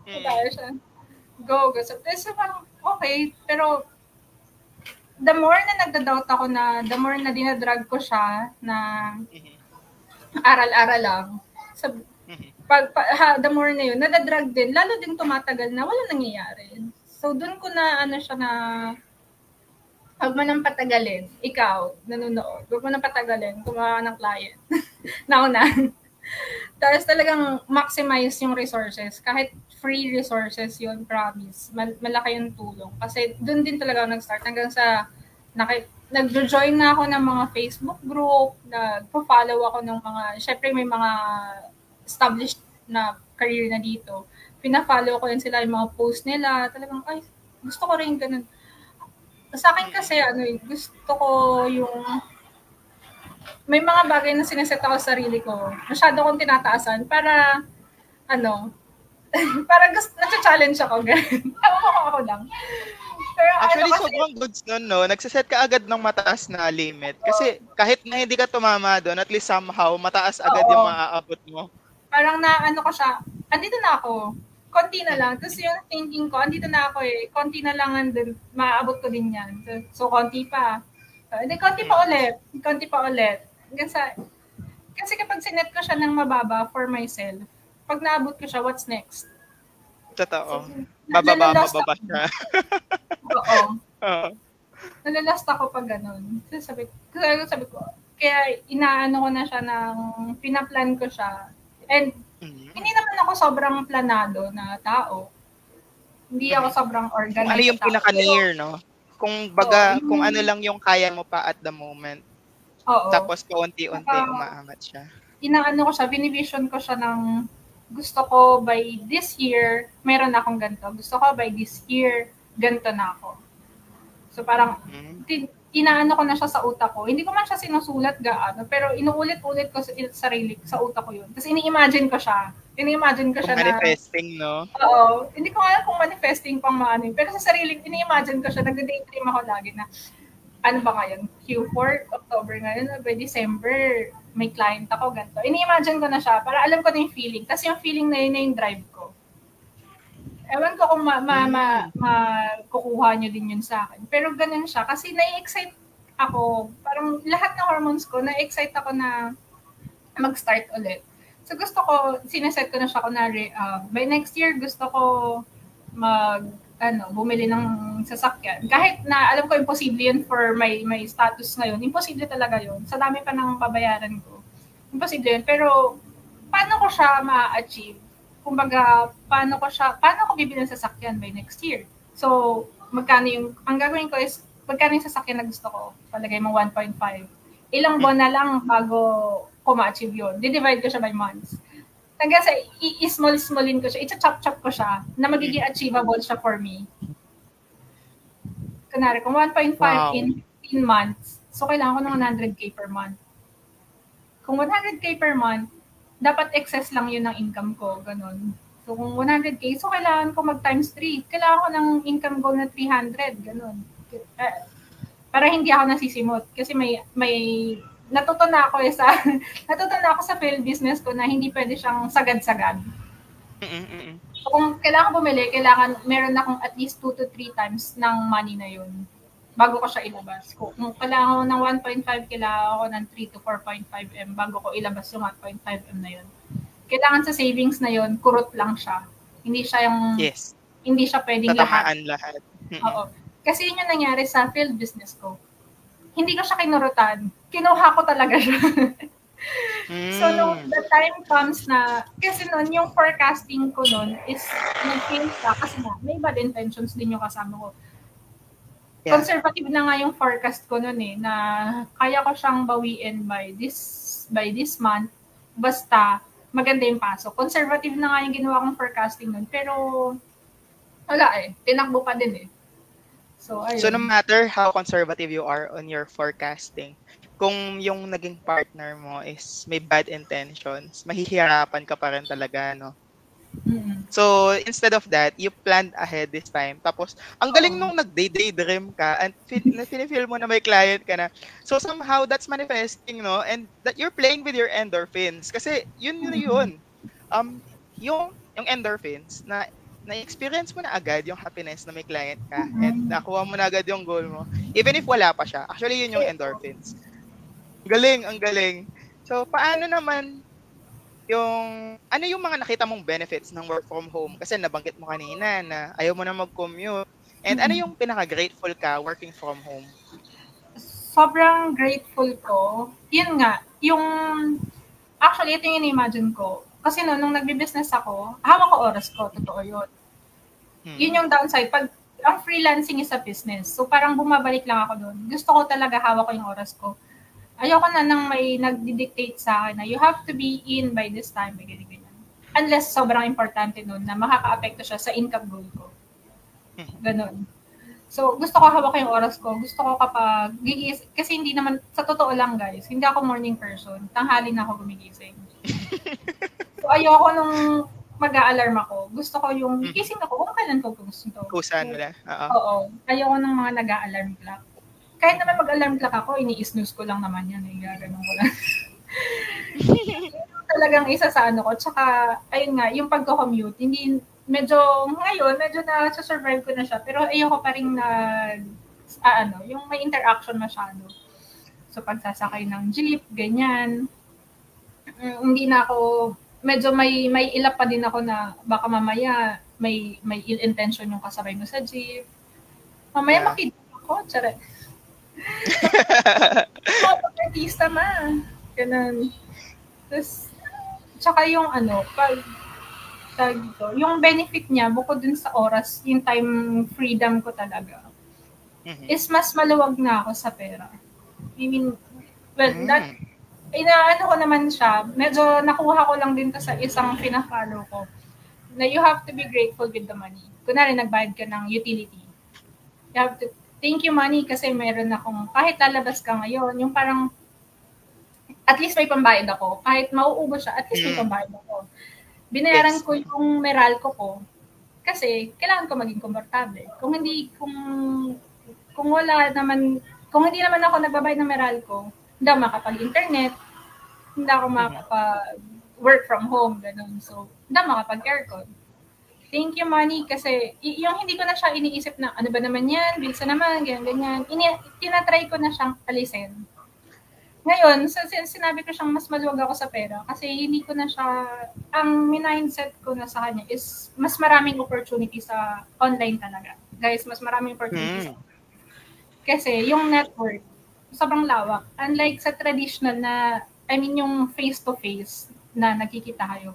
Kaya siya. Go. So, okay. Pero, the more na nagda-doubt ako the more na dinadrag ko siya na aral-aral lang. So, the more na yun, nadadrag din, lalo din tumatagal na wala nangyayari. So, dun ko na, siya na, huwag mo nang patagalin. Ikaw, nanonood, huwag mo nang patagalin, kumawa ng client. Nauna. Tapos talagang maximize yung resources. Kahit free resources yun, promise. Malaki yung tulong. Kasi dun din talaga ako nag-start hanggang sa nag-join na ako ng mga Facebook group, nag-follow ako ng mga, syempre may mga established na career na dito. Pina-follow ko yun sila, yung mga post nila. Talagang, gusto ko rin ganun. Sa akin kasi, gusto ko yung, may mga bagay na sineset ako sa sarili ko. Masyado kong tinataasan para, para nasa-challenge ako. Ako lang. Pero actually, sobrang goods nun, no? Nagsiset ka agad ng mataas na limit. Kasi kahit na hindi ka tumama doon, at least somehow, mataas agad yung maaabot mo. Parang ko siya, andito na ako. Konti na lang. Tapos yung thinking ko, andito na ako eh. Konti na lang andun, maaabot ko din yan. So konti pa. Hindi, konti pa ulit. Kasi kapag sinet ko siya ng mababa for myself, pag naabot ko siya, what's next? Totoo. So, Bababa ako. siya. Oo. Oo. Nalalast ako pag ganun. So, sabi ko, kaya inaano ko na siya pinaplan ko siya. And hindi naman ako sobrang planado na tao. Hindi ako sobrang organized. Kung ano yung pinaka-near, no? Kung ano lang yung kaya mo pa at the moment. Oo. Tapos paunti-unti umaangat siya. Inaano ko siya, binivision ko siya ng gusto ko by this year, meron akong ganito. Gusto ko by this year, ganito na ako. So parang, inaano ko na siya sa utak ko. Hindi ko man siya sinusulat gaano, pero inuulit-ulit ko sa sarili, sa utak ko yun. Tapos ini-imagine ko siya. Ini-imagine ko siya manifesting, no? Oo. Hindi ko alam kung manifesting pang maano. Pero sa sarili, ini-imagine ko siya. Nagda-daydream ako lagi na, ano ba ngayon? Q4, October ngayon, by December, may client ako, ganito. Ini-imagine ko na siya para alam ko na yung feeling. Tapos yung feeling na yun na yung drive ko. Ewan ko kung kukuha nyo din yun sa akin. Pero ganun siya. Kasi na-excite ako. Parang lahat ng hormones ko, na-excite ako na mag-start ulit. So gusto ko, sineset ko na siya kunwari, by next year gusto ko bumili ng sasakyan. Kahit na alam ko imposible yun for my status ngayon. Imposible talaga yun. Sa dami pa ng babayaran ko. Imposible yun. Pero paano ko siya ma-achieve? Kumbaga, paano ko bibili ng sasakyan by next year? So, ang gagawin ko is, magkano yung sasakyan na gusto ko? Palagay mo 1.5. Ilang buwan na lang bago ko ma-achieve yun. Di-divide ko siya by months. Hanggang sa i-small-smallin ko siya, i-chop-chop ko siya, na magiging achievable siya for me. Kunwari, kung 1.5 in 15 months, so kailangan ko ng 100K per month. Kung 100K per month, dapat excess lang yun ng income ko, ganun. So kung 100K, so kailangan ko mag-times 3. Kailangan ko ng income goal na 300, ganun. Para hindi ako nasisimot. Kasi may natuto na ako sa field business ko na hindi pwede siyang sagad-sagad. So kung kailangan bumili, meron akong at least 2 to 3 times ng money na yun bago ko siya ilabas. Kung kailangan ko ng 1.5, kailangan ko ng 3 to 4.5 M bago ko ilabas yung 1.5 M na yun. Kailangan sa savings na yun, kurot lang siya. Hindi siya hindi siya pwedeng lahat. Oo. Kasi yun yung nangyari sa field business ko. Hindi ko siya kinurutan. Kinuha ko talaga siya. So, nung the time comes na, kasi noon, yung forecasting ko noon is, nag-change ka kasi may bad intentions din yung kasama ko. Yeah. Conservative na nga yung forecast ko noon na kaya ko siyang bawiin by this month, basta maganda yung pasok. Conservative na nga yung ginawa kong forecasting noon, pero wala tinakbo pa din So, ayun. So, no matter how conservative you are on your forecasting, kung yung naging partner mo is may bad intentions, mahihirapan ka pa rin talaga, no? So, instead of that, you planned ahead this time. Tapos, ang galing nung nag-daydream ka and feel mo na may client ka na. So, somehow, that's manifesting, no? And that you're playing with your endorphins. Kasi, yun. Yung endorphins, na-experience mo na agad yung happiness na may client ka and nakuha mo na agad yung goal mo. Even if wala pa siya. Actually, yun yung endorphins. Ang galing. So, paano naman ano yung mga nakita mong benefits ng work from home? Kasi nabanggit mo kanina na ayaw mo na mag-commute. And ano yung pinaka-grateful ka working from home? Sobrang grateful ko. Yun nga, actually, ito yung in-imagine ko. Kasi nung nagbi-business ako, hawak ko oras ko, totoo yun. Yun yung downside. Pag ang freelancing is a business, so parang bumabalik lang ako doon. Gusto ko talaga hawak ko yung oras ko. Ayoko na nang may nagdi-dictate sa akin na you have to be in by this time, ganyan. Unless sobrang importante nun na makaka-apekto siya sa income goal ko. Ganon. So, gusto ko hawak yung oras ko. Gusto ko kapag kasi hindi naman, sa totoo lang guys, hindi ako morning person. Tanghali na ako gumigising. So, ayoko nung mag-a-alarm ako. Gusto ko yung gising ako kung kailan ko gusto. Kusan mo na. Oo. Ayoko ng mga nag-a-alarm clock. Kahit naman mag-alarm clock ako, ini-snooze ko lang naman yan. Gaganon ko lang. Talagang isa sa ko. Tsaka, ayun nga, yung yung may interaction masyado. So, pagsasakay ng jeep, ganyan. Hindi na ako, medyo may ilap pa din ako na baka mamaya may ill intention yung kasabay mo sa jeep. Mamaya makita ako, tsara. Artista ma. Ganun. Tapos, tsaka yung yung benefit niya, bukod dun sa oras, yung time freedom ko talaga, is mas maluwag na ako sa pera. I mean, well, inaano ko naman siya, medyo nakuha ko lang din to sa isang pina-follow ko, na you have to be grateful with the money. Kunwari, nagbayad ka ng utility. You have to, thank you money kasi meron akong, kahit lalabas ka ngayon, yung parang, at least may pambayad ako. Kahit mauubos siya, at least may pambayad ako. Binayaran ko yung Meralco ko kasi kailangan ko maging komportable. Kung hindi naman ako nagbabayad ng Meralco, hindi ako makapag-internet, hindi ako makapag-work from home, ganun. So, hindi ako makapag-aircon. Thank you, money, kasi yung hindi ko na siya iniisip na ano ba naman yan, bilsa naman, ganyan. Tinatry ko na siyang alisin. Ngayon, sinabi ko siyang mas maluwag ako sa pera kasi hindi ko na siya, ang mindset ko na sa kanya is mas maraming opportunity sa online talaga. Guys, mas maraming opportunity kasi yung network, sobrang lawak. Unlike sa traditional na, yung face-to-face na nakikita kayo.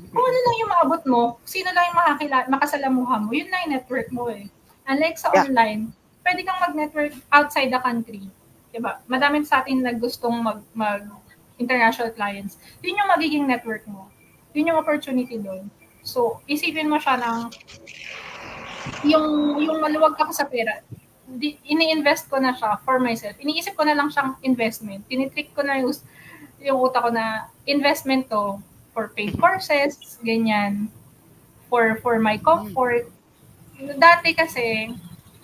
Kung ano lang yung maabot mo, sino lang yung makasalamuha mo, yun na yung network mo eh. Unlike sa online, pwede kang mag-network outside the country. Diba? Madami sa atin na gustong mag-international clients. Yun yung magiging network mo. Yun yung opportunity doon. So, isipin mo siya ng yung maluwag ka sa pera. Ini-invest ko na siya for myself. Iniisip ko na lang siyang investment. Tinitrick ko na yung utak ko na investment to for paid courses, ganyan. For my comfort. Dati kasi,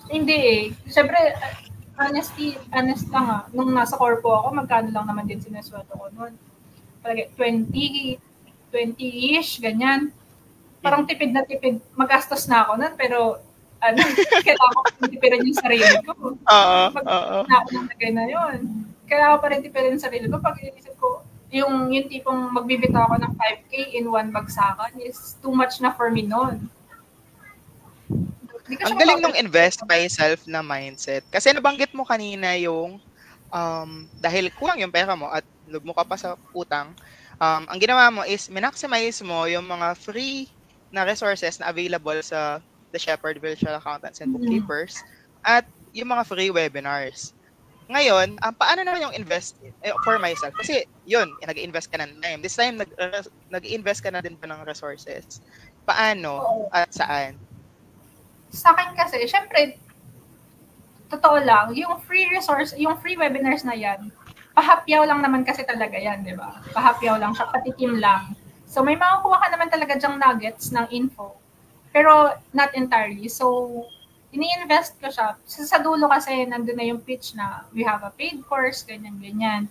hindi eh. Siyempre, honest lang nung nasa corpo ako, magkano lang naman din sinesweldo ko noon. 20-ish, ganyan. Parang tipid na tipid. Magastos na ako noon, pero kailangan ko pa rin tipirin yung sarili ko. Mag-gastos na ako ng lagay na yun. Kailangan ko pa rin tipirin yung sarili ko. Pag inisip ko, yung tipong magbibitaw ako ng 5K in one bagsakan is too much na for me noon. Ang galing nung invest myself na mindset. Kasi nabanggit mo kanina yung dahil kulang yung pera mo at lug mo ka pa sa utang, ang ginawa mo is minaximize mo yung mga free na resources na available sa The Shepherd Virtual Accountants and Bookkeepers at yung mga free webinars. Ngayon, paano naman yung invest for myself? Kasi yun, nag-invest ka na ng time. This time, nag-invest ka na din pa ng resources. Paano at saan? Sa akin kasi, syempre, totoo lang, yung free webinars na yan, pahapyaw lang naman kasi talaga yan, di ba? Pahapyaw lang siya, patikim lang. So, may makukuha ka naman talaga dyang nuggets ng info. Pero, not entirely. So, ini-invest ko siya. Sa dulo kasi, nandun na yung pitch na we have a paid course, ganyan-ganyan.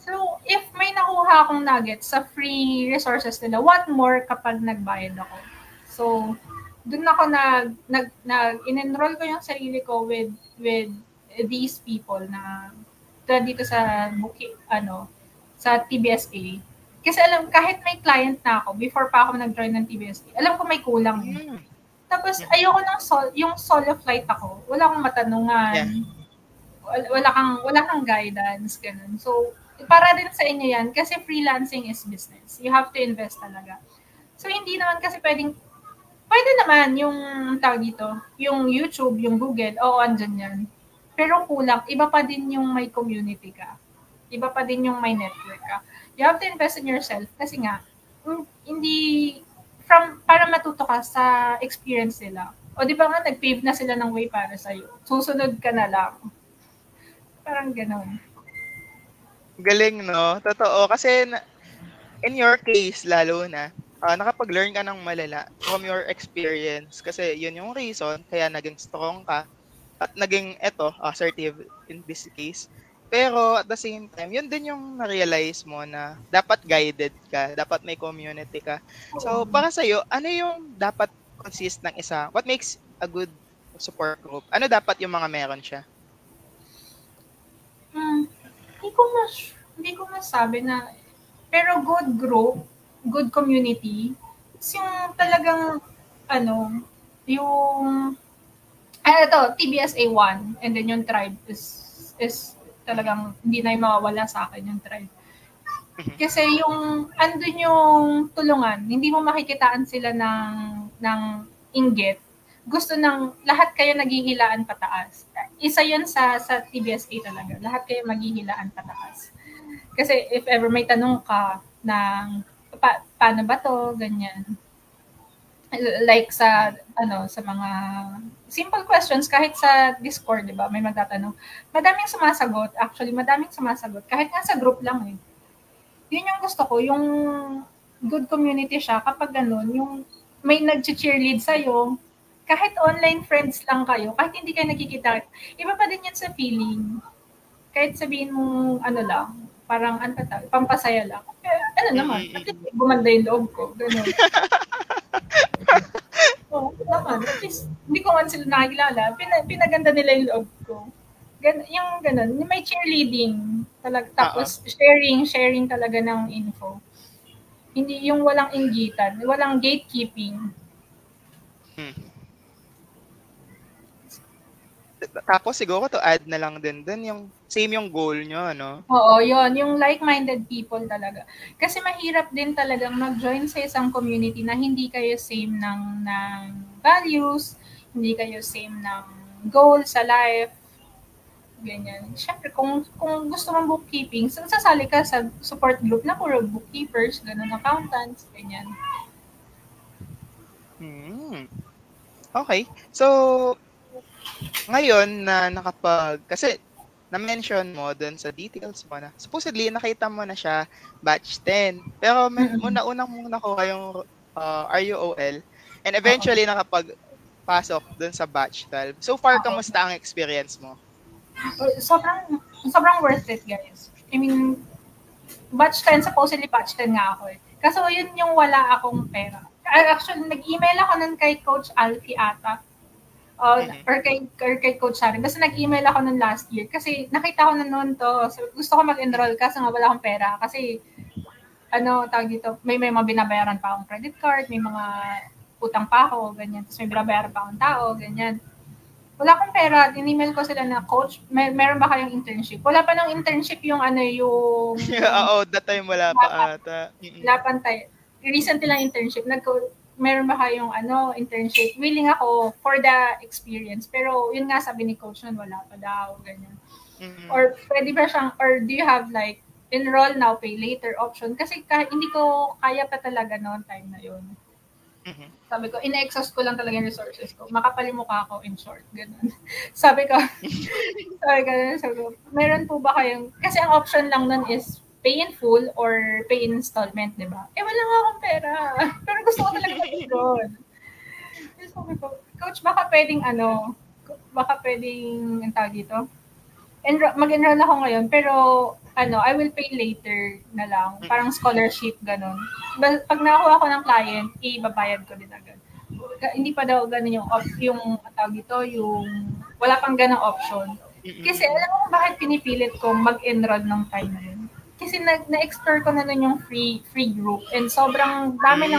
So, if may nakuha akong nuggets sa free resources nila, what more kapag nagbayad ako? So, doon ako in-enroll ko yung sarili ko with these people na dito sa sa TBSA. Kasi kahit may client na ako, before pa ako nag-join ng TBSA, alam ko may kulang. Tapos, ayoko yung solo flight ako. Wala akong matanungan. Wala kang guidance. Ganun. So, para din sa inyo yan, kasi freelancing is business. You have to invest talaga. So, hindi naman kasi pwede naman yung tawag dito, yung YouTube, yung Google, andyan yan. Pero kulang, iba pa din yung may community ka. Iba pa din yung may network ka. You have to invest in yourself kasi nga, para matuto ka sa experience nila. O di ba nga, nag-pave na sila ng way para sa'yo. Susunod ka na lang. Parang ganon. Galing, no? Totoo. Kasi in your case, lalo na, nakapag-learn ka ng malala from your experience kasi yun yung reason kaya naging strong ka at naging assertive in this case. Pero at the same time, yun din yung na-realize mo na dapat guided ka, dapat may community ka. So, para sa'yo, ano yung dapat consist ng what makes a good support group, ano dapat yung mga meron siya? Hindi ko masabi na, pero good group, good community, yung talagang, yung, ito, TBSA 1, and then yung tribe is talagang, hindi na yung mawawala sa akin yung tribe. Kasi yung, andun yung tulungan, hindi mo makikitaan sila ng inggit. Gusto ng, lahat kayo naghihilaan pataas. Isa yun sa TBSA talaga. Lahat kayo maghihilaan pataas. Kasi if ever may tanong ka ng, paano ba to, ganyan. Like sa, sa mga simple questions, kahit sa Discord, di ba, may magtatanong. Madaming sumasagot, actually, kahit nga sa group lang eh. Yun yung gusto ko, yung good community siya, kapag ganun, yung may nag-cheerlead sa'yo, kahit online friends lang kayo, kahit hindi kayo nakikita, iba pa din yan sa feeling. Kahit sabihin mo, lang, parang, pampasaya lang. Naman, at least gumanda yung loob ko, ganun. Naman, at least, hindi ko man sila nakikilala, pinaganda nila yung loob ko. Yung ganun, may cheerleading talaga, tapos sharing talaga ng info. Hindi yung walang inggitan, walang gatekeeping. Tapos siguro to add na lang din yung same yung goal nyo, no? Oo, yun. Yung like-minded people talaga. Kasi mahirap din talagang mag-join sa isang community na hindi kayo same ng values, hindi kayo same ng goal sa life, ganyan. Siyempre, kung gusto mong bookkeeping, sasali ka sa support group na puro bookkeepers, ganun, accountants, ganyan. Okay. So, ngayon na kasi na-mention mo dun sa details mo na supposedly nakita mo na siya batch 10. Pero muna ko kayong RUOL and eventually nakapagpasok dun sa batch 12. So far, kamusta ang experience mo? Sobrang worth it, guys. I mean, batch 10, supposedly batch 10 nga ako eh. Kaso yun yung wala akong pera. Actually, nag-email ako nun kay Coach Alfie ata. Or kay Coach Sharon. Kasi nag-email ako nun last year. Kasi nakita ko na noon to. So, gusto ko mag-enroll kasi nga wala akong pera. Kasi, tawag dito, may mga binabayaran pa akong credit card, may mga utang pa ako, ganyan. Tapos may binabayaran pa akong tao, ganyan. Wala akong pera. In-email ko sila na, Coach, meron ba kayong internship? Wala pa ng internship yung yung... Oo, that time wala pa ata. Wala pa tayo. Recently lang internship. Meron ba kayong internship? Willing ako for the experience. Pero yun nga sabi ni Coach nun, wala pa daw, ganyan. Or pwede ba siyang, or do you have like, enroll now, pay later option? Kasi hindi ko kaya pa talaga noon time na yun. Sabi ko, ina-exhaust ko lang talaga yung resources ko. Makapalimukha ako in short. Ganun. Sabi ko, meron po ba kayong, kasi ang option lang nun is pay in full or pay in installment, di ba? Wala nga akong pera. Pero gusto ko talaga mag-enroll. Sabi ko, Coach, baka pwedeng ang tawag dito? Mag-enroll ako ngayon, pero I will pay later na lang. Parang scholarship, ganun. Pag nakakuha ko ng client, ibabayad ko din agad. Hindi pa daw ganun yung tawag dito, yung wala pang ganang option. Kasi alam mo bakit pinipilit kong mag-enroll ng time na yun? Kasi na-explore ko na nun yung free group and sobrang dami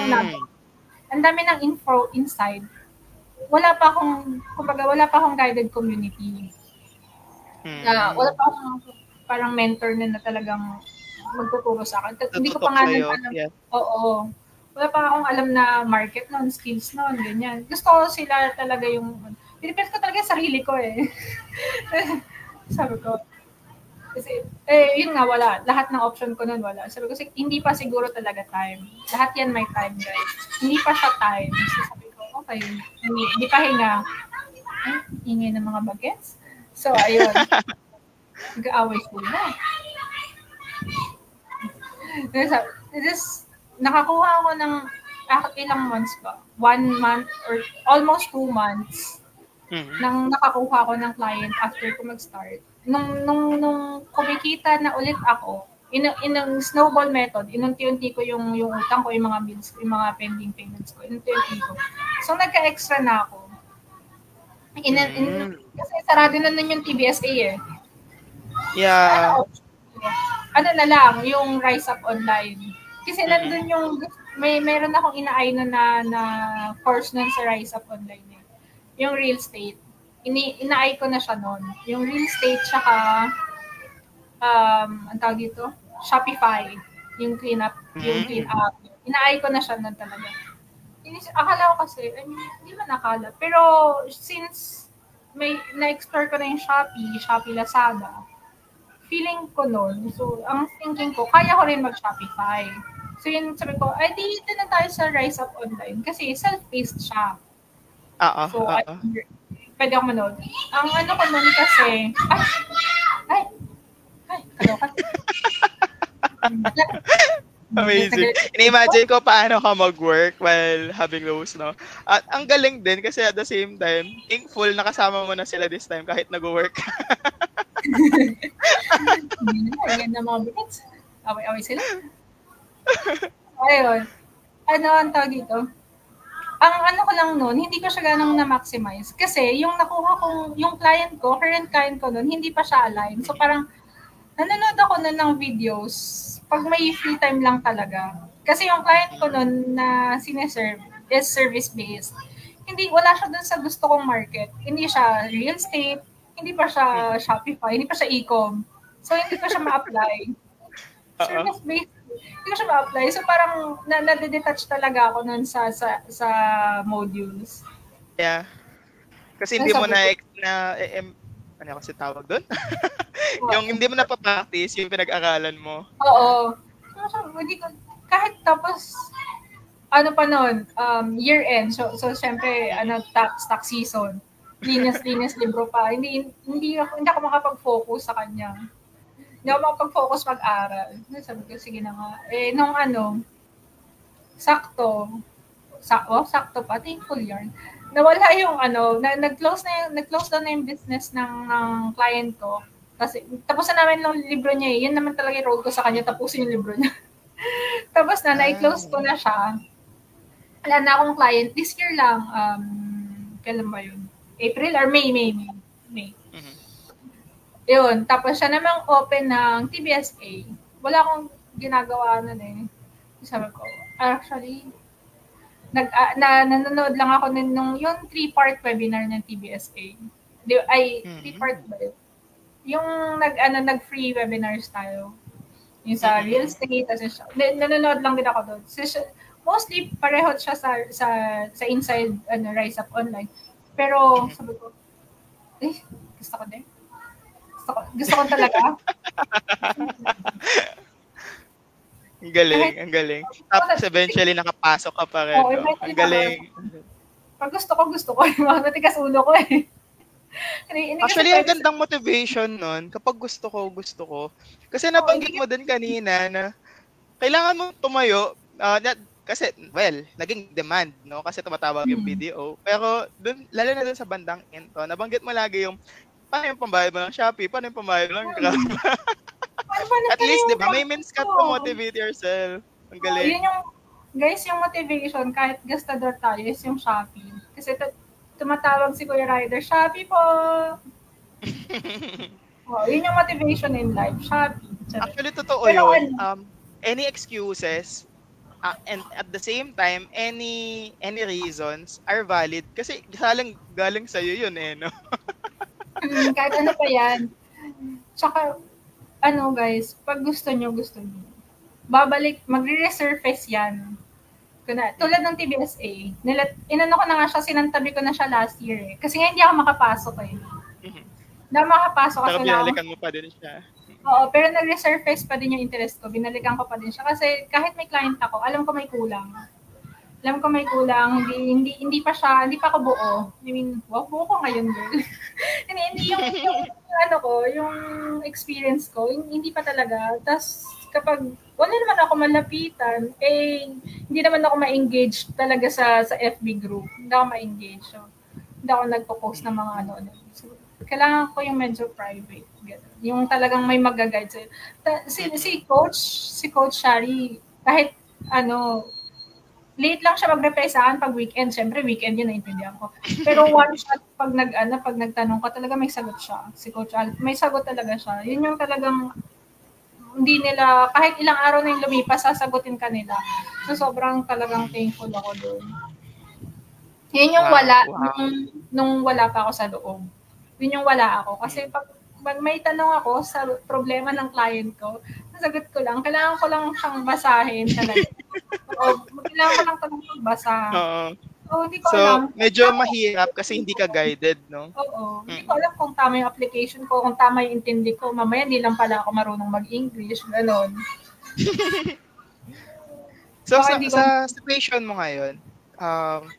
ang dami ng info inside. Wala pa akong guided community. Wala pa akong parang mentor na talagang magtuturo sa akin. Hindi ko pa nga alam. Yeah. Oo. Wala pa akong alam na market noon, skills noon, ganyan. Gusto ko sila talaga yung, pinipilit ko talaga yung sarili ko eh. Sabi ko, kasi, yun nga, wala. Lahat ng option ko nun, wala. Sabi ko, hindi pa siguro talaga time. Lahat yan may time, guys. Hindi pa siya time. So, sabi ko, okay, hindi pa hinga. Ingay ng mga bagets. So, ayun. Nag-aaway sila. Nakakuha ako ng ilang months ba? 1 month or almost 2 months nang nakakuha ako ng client after ko mag-start. Nung kumikita na ulit ako, in snowball method, inunti-unti ko yung utang ko, yung mga bills, yung mga pending payments ko, inunti-unti ko. So, nagka-extra na ako. Kasi sarado na nun yung TBSA eh. Yeah. Ano na lang, yung Rise Up Online. Kasi nandun yung, meron akong inaay na course nun sa Rise Up Online eh. Yung real estate. Inaay ko na siya nun. Yung real estate, tsaka, ang tawag dito, Shopify. Yung clean up. Inaay ko na siya nun talaga. Akala ko kasi, hindi man akala. Pero, since na-explore ko na yung Shopee, Lazada, feeling ko nun, so, ang thinking ko, kaya ko rin mag-Shopify. So, yun, sabi ko, dito na tayo sa Rise Up Online kasi self-paced siya. So, pwede ako manood. Ang ano ko nun kasi, kaloka. Amazing. Ina-imagine ko paano ka mag-work while having those, no? At ang galing din kasi at the same time, thankful nakasama mo na sila this time kahit nag-work. Yan na mga bukits. Away-away sila. Ayun. Ano ang tawag dito? Ang ano ko lang nun, hindi ko siya ganang na-maximize. Kasi yung nakuha kong, yung client ko, current client ko nun, hindi pa siya align. So parang, nanonood ako nun ng videos pag may free time lang talaga. Kasi yung client ko nun na sineserve is service-based. Wala siya dun sa gusto kong market. Hindi siya real estate, hindi pa siya Shopify, hindi pa siya e-com. So, hindi ko siya ma-apply. Service-based, hindi ko siya ma-apply. So, parang na-detach talaga ako nun sa modules. Yeah. Kasi hindi mo ano kasi tawag doon? Yung hindi mo napapractice, yung pinag-aralan mo. Oo. Kahit tapos, ano pa nun, year-end. So syempre, tax season. Linis libro pa. Hindi ako makapag-focus sa kanya. Hindi ako makapag-focus mag-aral. Sabi ko, sige na nga. Nung sakto pa, thankful yarn. Nawala yung nag-close down na yung business ng client ko. Kasi tapos na namin yung libro niya eh. Yan naman talaga yung role ko sa kanya, tapusin yung libro niya. Tapos na-close ko na siya. Wala na akong client. This year lang, kailan ba yun? April or May. Mm-hmm. Yun. Tapos siya namang open ng TBSA. Wala akong ginagawa nun eh. Sabi ko, actually, nanonood lang ako yung 3-part webinar ng TBSA. 3-part ba yun? Yung nag-free webinars tayo. Yung sa real estate, nanonood lang din ako doon. Mostly pareho siya sa inside Rise Up Online. Pero sabi ko, gusto ko din. Gusto ko talaga. Ang galing. Tapos eventually nakapasok ka pa rin. Ang galing. Pag gusto ko. Mga natigas ulo ko eh. Actually, ang gandang motivation nun, kapag gusto ko. Kasi nabanggit mo din kanina na kailangan mo tumayo, kasi, naging demand, no? Kasi tumatawag yung video. Pero, lalo na dun sa bandang ento, nabanggit mo lagi yung, paano yung pambayad mo ng Shopee? Paano yung pambayad mo ng Grab? At least, di ba, may means ka to motivate yourself. Ang galing. Yun yung motivation, kahit gastador tayo, is yung Shopee. Kasi tumatawag si Kuya Ryder, Shopee po! Yun yung motivation in life, Shopee. Actually, totoo yun. Any excuses, and at the same time, any reasons are valid kasi galing sa'yo yun eh, no? Kahit ano pa yan. Tsaka, guys, pag gusto nyo, babalik, magre-resurface yan. Tulad ng TBSA, inano ko na nga siya, sinantabi ko na siya last year eh. Kasi nga hindi ako makapasok eh. Hindi ako makapasok kasi binalikan mo pa din siya. Oo, pero nag-resurface pa din yung interest ko. Binalikan ko pa din siya. Kasi kahit may client ako, alam ko may kulang. Hindi pa ako buo. I mean, buo ko ngayon, girl. hindi yung experience ko, hindi pa talaga. Tapos, kapag wala naman ako malapitan, hindi naman ako ma-engage talaga sa FB group. Hindi ako ma-engage. So, hindi ako nagpo-post ng mga So, kailangan ko yung medyo private. Yung talagang may mag-guide sa'yo. Si Coach Shari, kahit late lang siya mag-reply sa akin pag weekend. Siyempre, weekend yun, naintindihan ko. Pero one shot, pag nagtanong ka, talaga may sagot siya. Si Coach Al, may sagot talaga siya. Yun yung talagang, hindi nila, kahit ilang araw na yung lumipas, sasagutin ka nila. So, sobrang talagang thankful ako doon. Yun yung wala, nung wala pa ako sa loob. Yun yung wala ako. Kasi pag may tanong ako sa problema ng client ko, nasagot ko lang, kailangan ko lang siyang basahin talaga. Kailangan ko lang talagang magbasa. So, hindi ko alam. Medyo mahirap kasi hindi ka guided, no? Oo. Hindi ko alam kung tama yung application ko, kung tama yung intindi ko. Mamaya, hindi lang pala ako marunong mag-English. Ganon. So, sa situation mo ngayon,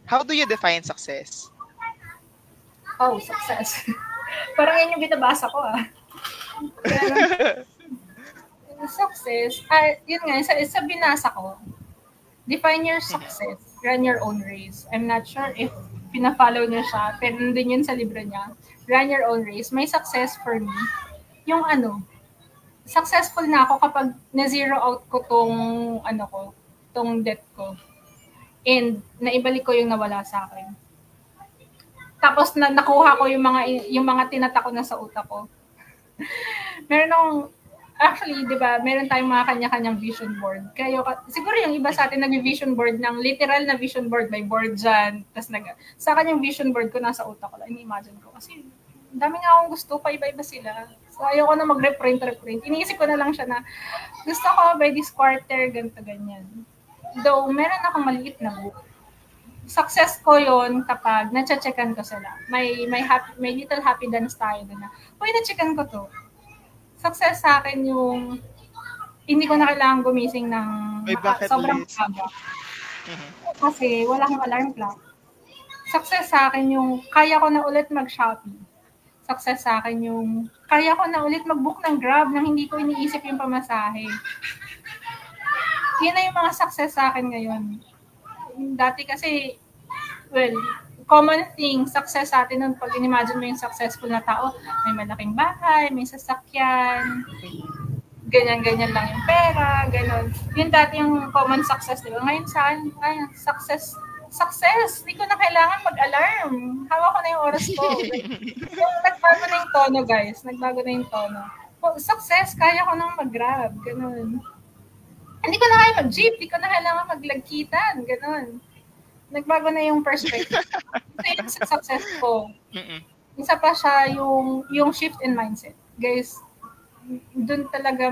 how do you define success? Oh, success. Parang yan yung binabasa ko, Success, yun nga, sa binasa ko, define your success, run your own race. I'm not sure if pina-follow niya siya, pero nandun yun sa libro niya. Run your own race. May success for me. Yung successful na ako kapag na-zero out ko tong debt ko. And naibalik ko yung nawala sa akin. Tapos nakuha ko yung mga tinatako na sa utak ko. Actually, 'di ba, meron tayong mga kanya-kanyang vision board. Siguro yung iba sa atin nag-vision board ng literal na vision board, may board diyan. Tapos sa akin yung vision board ko nasa utak ko lang. Ini-imagine ko kasi dami nga akong gusto, pa iba-iba sila. So ayoko na mag-reprint. Iniisip ko na lang siya na gusto ko by this quarter ganito ganyan. Though meron akong maliit na book. Success ko yon kapag na-checkan ko sila. May little happy dance tayo doon na, uy, na-checkan ko to. Success sa akin yung hindi ko na kailangan gumising ng sobrang haba. Kasi wala akong alarm clock. Success sa akin yung kaya ko na ulit mag-shopping. Success sa akin yung kaya ko na ulit mag-book ng Grab nang hindi ko iniisip yung pamasahe. Yun na yung mga success sa akin ngayon. Dati kasi, common thing, success sa atin nun, pag in-imagine mo yung successful na tao, may malaking bahay, may sasakyan, ganyan-ganyan lang yung pera, ganon. Yun dati yung common success, di ba? Ngayon saan? Success. Hindi ko na kailangan mag-alarm. Hawak ko na yung oras ko. Nagbago na yung tono, guys. Success, kaya ko nang mag-grab, ganon. Hindi ko na kaya mag-jeep, hindi ko na kailangan maglagkitan, gano'n. Nagbago na yung perspective. Ito yung success ko. Isa pa siya yung shift in mindset. Guys, dun talaga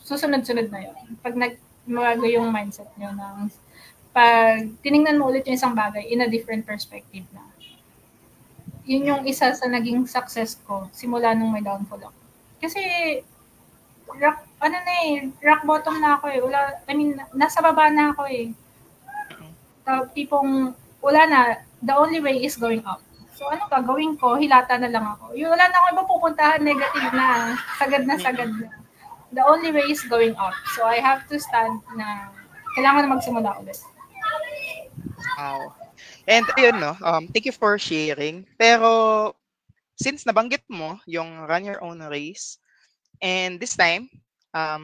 susunod-sunod na yun. Pag nagbago yung mindset nyo pag tinignan mo ulit yung isang bagay in a different perspective na. Yun yung isa sa naging success ko simula nung may downfall ako. Kasi rock bottom na ako eh. Nasa baba na ako eh. Tipong, wala na, the only way is going up. So, ano gagawin ko? Hilata na lang ako. Wala na ako iba pupuntahan, negative na. Sagad na. The only way is going up. So, I have to stand na kailangan na magsimula ulit. Wow. And ayun, no, thank you for sharing. Pero, since nabanggit mo yung run your own race, and this time,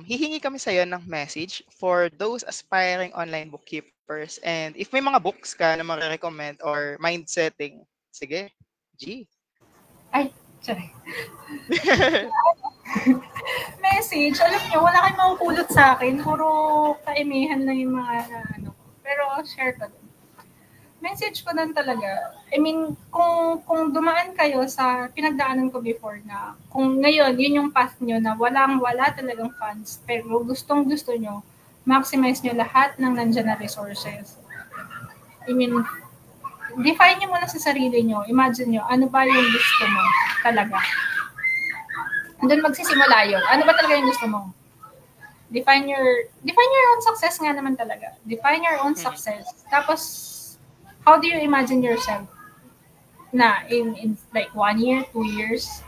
hihingi kami sa iyo ng message for those aspiring online bookkeepers. And if may mga books ka na ma-recommend or mind setting, sige, G. Ay, sorry. Message, alam niyo, wala kayong mapupulot sa akin. Puro kaimihan na yung mga Pero share ko din. Message ko lang talaga. Kung dumaan kayo sa pinagdaanan ko before na kung ngayon, yun yung path nyo na wala talagang funds, pero gustong-gusto nyo, maximize nyo lahat ng nandyan na resources. Define nyo muna sa sarili nyo. Imagine nyo, ano ba yung gusto mo talaga? Doon magsisimula yun. Ano ba talaga yung gusto mo? Define your own success nga naman talaga. Define your own success. Tapos, how do you imagine yourself na in like 1 year, 2 years?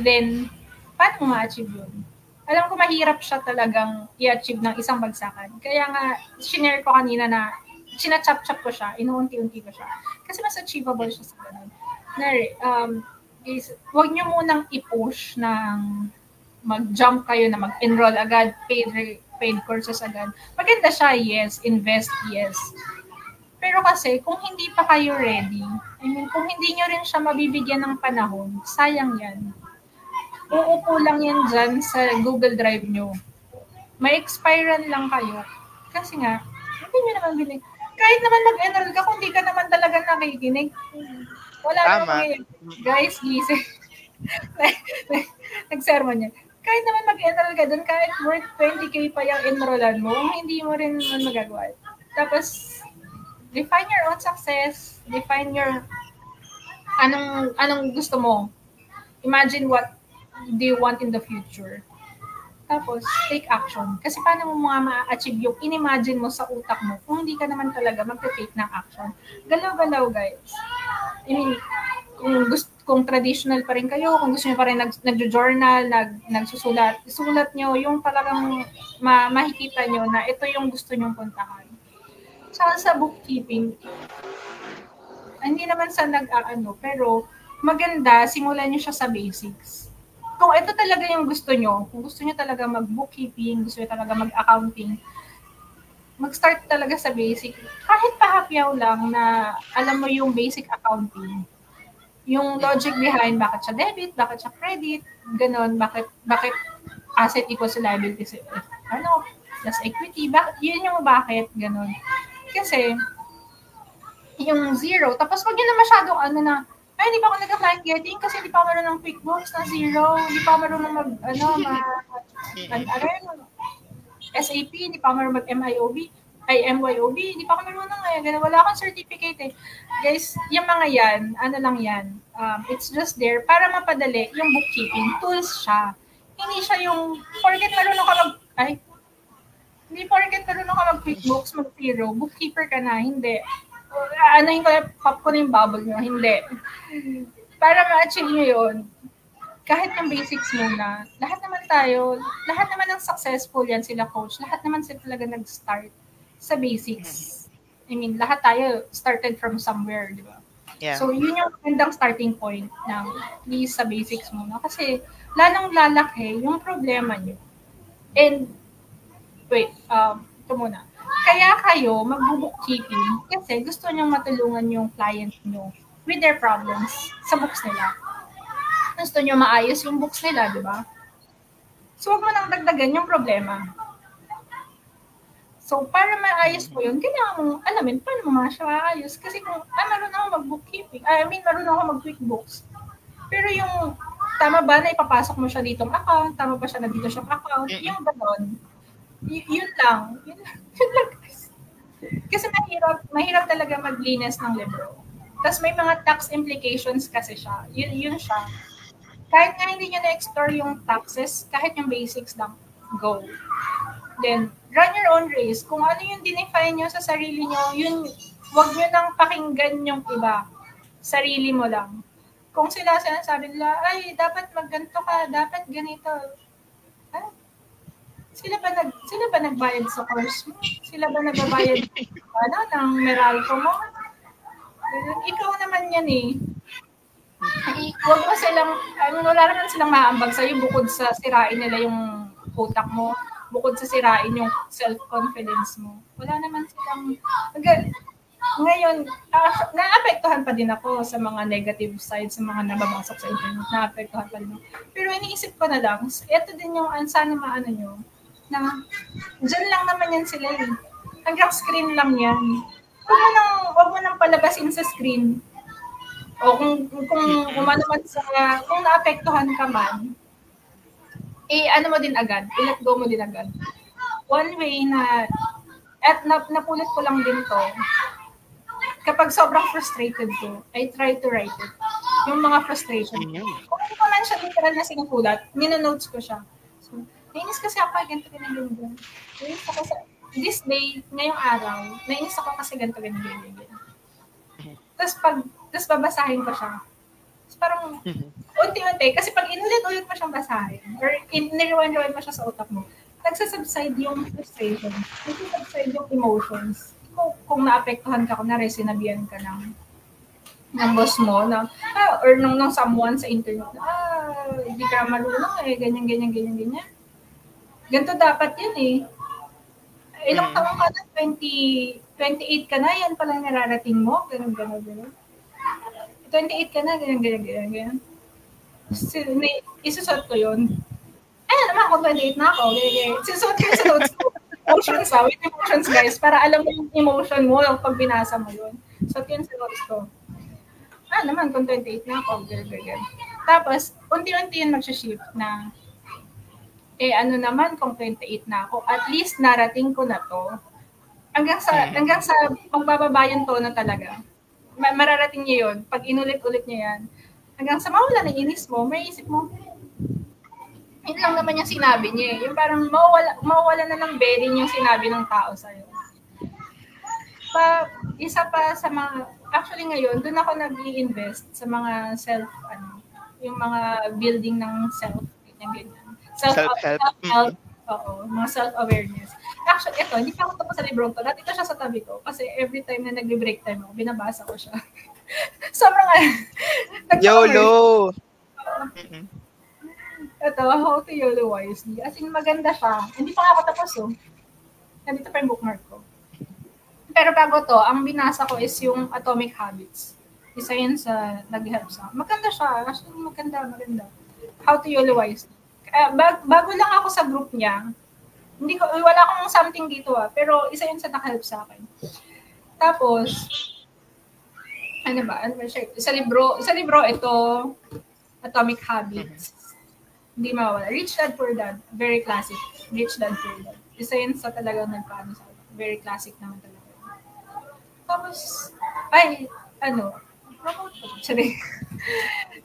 Then, paano mo ma-achieve yun? Alam ko mahirap siya talagang i-achieve ng isang bagsakan. Kaya nga, shinare ko kanina na sinachap-chap ko siya, inuunti-unti ko siya. Kasi mas achievable siya sa ganun. Huwag nyo munang i-push ng mag-jump kayo na mag-enroll agad, paid courses agad. Maganda siya, yes. Invest, yes. Pero kasi, kung hindi pa kayo ready, I mean, kung hindi nyo rin siya mabibigyan ng panahon, sayang yan. Uupo lang yan dyan sa Google Drive nyo. May expiran lang kayo. Kasi nga, hindi nyo naman binig. Kahit naman mag-enroll ka, kung di ka naman talaga nakikinig, wala naman mangyayari. Guys, gising. Nag-sermon yan. Kahit naman mag-enroll ka dun, kahit worth 20K pa yung enrollan mo, hindi mo rin naman magagawa. Tapos, define your own success. Define your anong gusto mo. Imagine what do you want in the future. Tapos, take action. Kasi paano mo mga ma-achieve yung in-imagine mo sa utak mo kung hindi ka naman talaga mag-take ng action. Galaw-galaw, guys. I mean, kung traditional pa rin kayo, kung gusto niyo pa rin nagjo-journal, nagsusulat, isulat niyo yung talagang makikita niyo na ito yung gusto niyong puntahan. Tsaka sa bookkeeping, hindi naman sa pero maganda, simulan niyo siya sa basics. Kung ito talaga yung gusto nyo, kung gusto nyo talaga mag-bookkeeping, gusto nyo talaga mag-accounting, mag-start talaga sa basic. Kahit pahapyaw lang na alam mo yung basic accounting. Yung logic behind bakit siya debit, bakit siya credit, ganon, bakit asset equals liability, plus equity, yun yung bakit, ganon. Kasi, yung zero, tapos wag yun na masyadong ay, hindi pa ako nag-client getting kasi hindi pa ako marunong ng QuickBooks na zero. Hindi pa ako marunong SAP, hindi pa ako marunong mag-MYOB. Hindi pa ako marunong ngayon. Wala akong certificate eh. Guys, yung mga yan, lang yan. It's just there para mapadali yung bookkeeping. Tools siya. Hindi siya yung, hindi porket marunong ka mag-QuickBooks, mag-zero, bookkeeper ka na. Hindi. Pop ko na yung bubble nyo. Hindi. Para ma-achieve nyo yun, kahit yung basics muna, lahat naman ng successful yan sila coach, lahat naman sila talaga nag-start sa basics. I mean, lahat tayo started from somewhere, di ba? Yeah. So, yun yung magandang starting point ng please sa basics muna. Kasi, lalong lalaki yung problema nyo. And, ito muna. Kaya kayo mag-bookkeeping kasi gusto nyong matulungan yung client nyo with their problems sa books nila. Gusto nyo maayos yung books nila, di ba? So, huwag mo nang dagdagan yung problema. So, para maayos mo yun, kailangan mong alamin paano mo siya maayos. Kasi kung marunong ako mag-bookkeeping, marunong ako mag-QuickBooks. Pero yung tama ba na ipapasok mo siya ditong account, tama ba siya na dito siyang account, yung gano'n. Yun lang. Kasi mahirap talaga maglinis ng libro. Tapos may mga tax implications kasi siya. Yun siya. Kahit nga hindi nyo na-explore yung taxes, kahit yung basics lang, go. Then, run your own race. Kung ano yung dinefine nyo sa sarili nyo, yun, wag nyo nang pakinggan yung iba. Sarili mo lang. Kung sila sinasabi nila, ay, dapat magganto ka, dapat ganito. Sila ba nagbayad sa course mo? Sila ba nagbabayad ng Meralco mo? Ikaw naman yan eh. Huwag mo silang, wala naman silang maambag sa'yo bukod sa sirain nila yung utak mo, bukod sa sirain yung self-confidence mo. Wala naman silang, ngayon, naapektuhan pa din ako sa mga negative sides, sa mga nababasok sa internet, naapektuhan pa din ako. Pero iniisip ko na lang, ito din yung sana maano nyo, na dyan lang naman yan sila eh. Hanggang screen lang yan. Huwag mo nang palabasin sa screen. O kung naapektuhan ka man, mo din agad, i-let go mo din agad. One way napulot ko lang din to, kapag sobrang frustrated ko, I try to write it. Yung mga frustration. Kung hindi ko man siya literal na sinusulat, nino-notes ko siya. So, nainis kasi ako, ganito, ganyan. This day, ngayong araw, nainis ako kasi ganito, ganyan. Tapos babasahin ko siya. Tapos parang, unti-unti, kasi pag inulit-ulit mo siyang basahin, or nirewind mo siya sa utak mo, nagsasubside yung frustration, nagsasubside yung emotions. Kung naapektuhan ka, kunwari, sinabihan ka ng boss mo, or ng someone sa internet, hindi ka marunong ganyan. Ganito dapat yan eh. Ilang taon ka na? 28 ka na, yan palang nararating mo? Ganun. 28 ka na, ganyan. Isusot ko yun. Ayun naman, kung 28 na ako, isusot ko yun sa notes ko. Emotions with emotions guys, para alam mo yung emotion mo pag binasa mo yun. So, yun sa notes ko. Naman, kung 28 na ako, ganyan. Tapos, unti-unti yun mag-shift na, ano naman, kung 28 na ako, at least narating ko na to. Hanggang sa magbababa yung tono talaga. Mararating niya yun. Pag inulit-ulit niya yan, hanggang sa mawala ng inis mo, may isip mo, yun lang naman yung sinabi niya. Yung parang mawala na ng bearing yung sinabi ng tao sa'yo. Isa pa sa mga, actually ngayon, doon ako nag-i-invest sa mga yung mga building ng ganyan. Self-help. Oo, mga self-awareness. Actually, ito, hindi pa ako tapos sa librong to. Dati ito siya sa tabi ko. Kasi every time na nag-break time ako, binabasa ko siya. Sobrang, YOLO! Ito, How to YOLO Wisely. As in, maganda siya. Hindi pa nga ako tapos, Nandito pa yung bookmark ko. Pero bago to, ang binasa ko is yung Atomic Habits. Isa yun sa nag-help sa. Maganda siya. Actually, maganda. How to YOLO Wisely. Bago lang ako sa group niya, wala akong something dito pero isa yun sa naka-help sa akin. Tapos, ano ba siya? Sa libro ito, Atomic Habits. Hindi mawala. Rich Dad Poor Dad, very classic. Rich Dad Poor Dad. Isa yun sa talagang nagpaano sa akin. Very classic naman talaga. Tapos,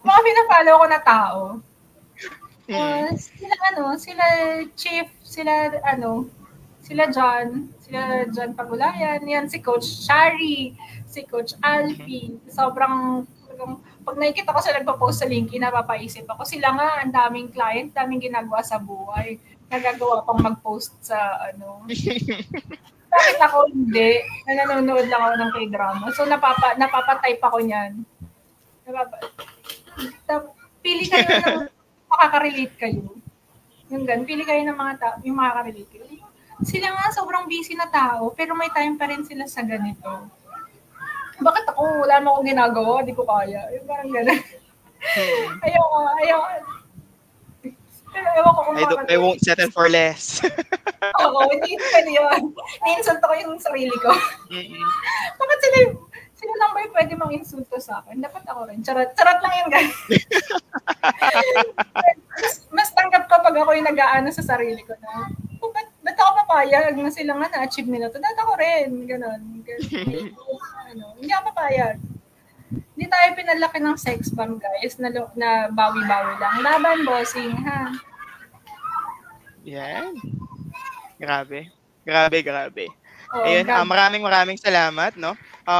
mga pinapollow ko na tao. Sila Chief, sila John Pagulayan, yan si Coach Shari, si Coach Alfie. Sobrang, pag nakikita ko sila nagpo-post sa LinkedIn, napapaisip ako, sila nga, ang daming client, daming ginagawa sa buhay. Nagagawa pang mag-post sa Bakit ako hindi? Nanonood lang ako ng K-drama. So, napapatype ako niyan. Pili kayo ng makaka-relate kayo. Yung gan, pili kayo ng mga tao, yung makaka-relate kayo. Sila nga sobrang busy na tao, pero may time pa rin sila sa ganito. Bakit ako? Wala mo akong ginagawa, di ko kaya. Yung parang gano'n. Ayaw. Pero ewan ko kung I won't settle for less. Oo, hindi pwede yun. Ni-insulto ko yung sarili ko. Bakit sila lang ba yung pwede mang-insulto sa akin? Dapat ako rin. Charot lang yun, guys. Mas tanggap ko pag ako yung nag-aano sa sarili ko na, ba't ako papayag na sila nga na-achieve nila to? Dapat ako rin. Ganon. Hindi ako papayag. Hindi tayo pinalaki ng sex bomb, guys, na bawi-bawi lang. Laban, bossing, ha? Yan. Grabe. Oh, Ayun, maraming salamat, no?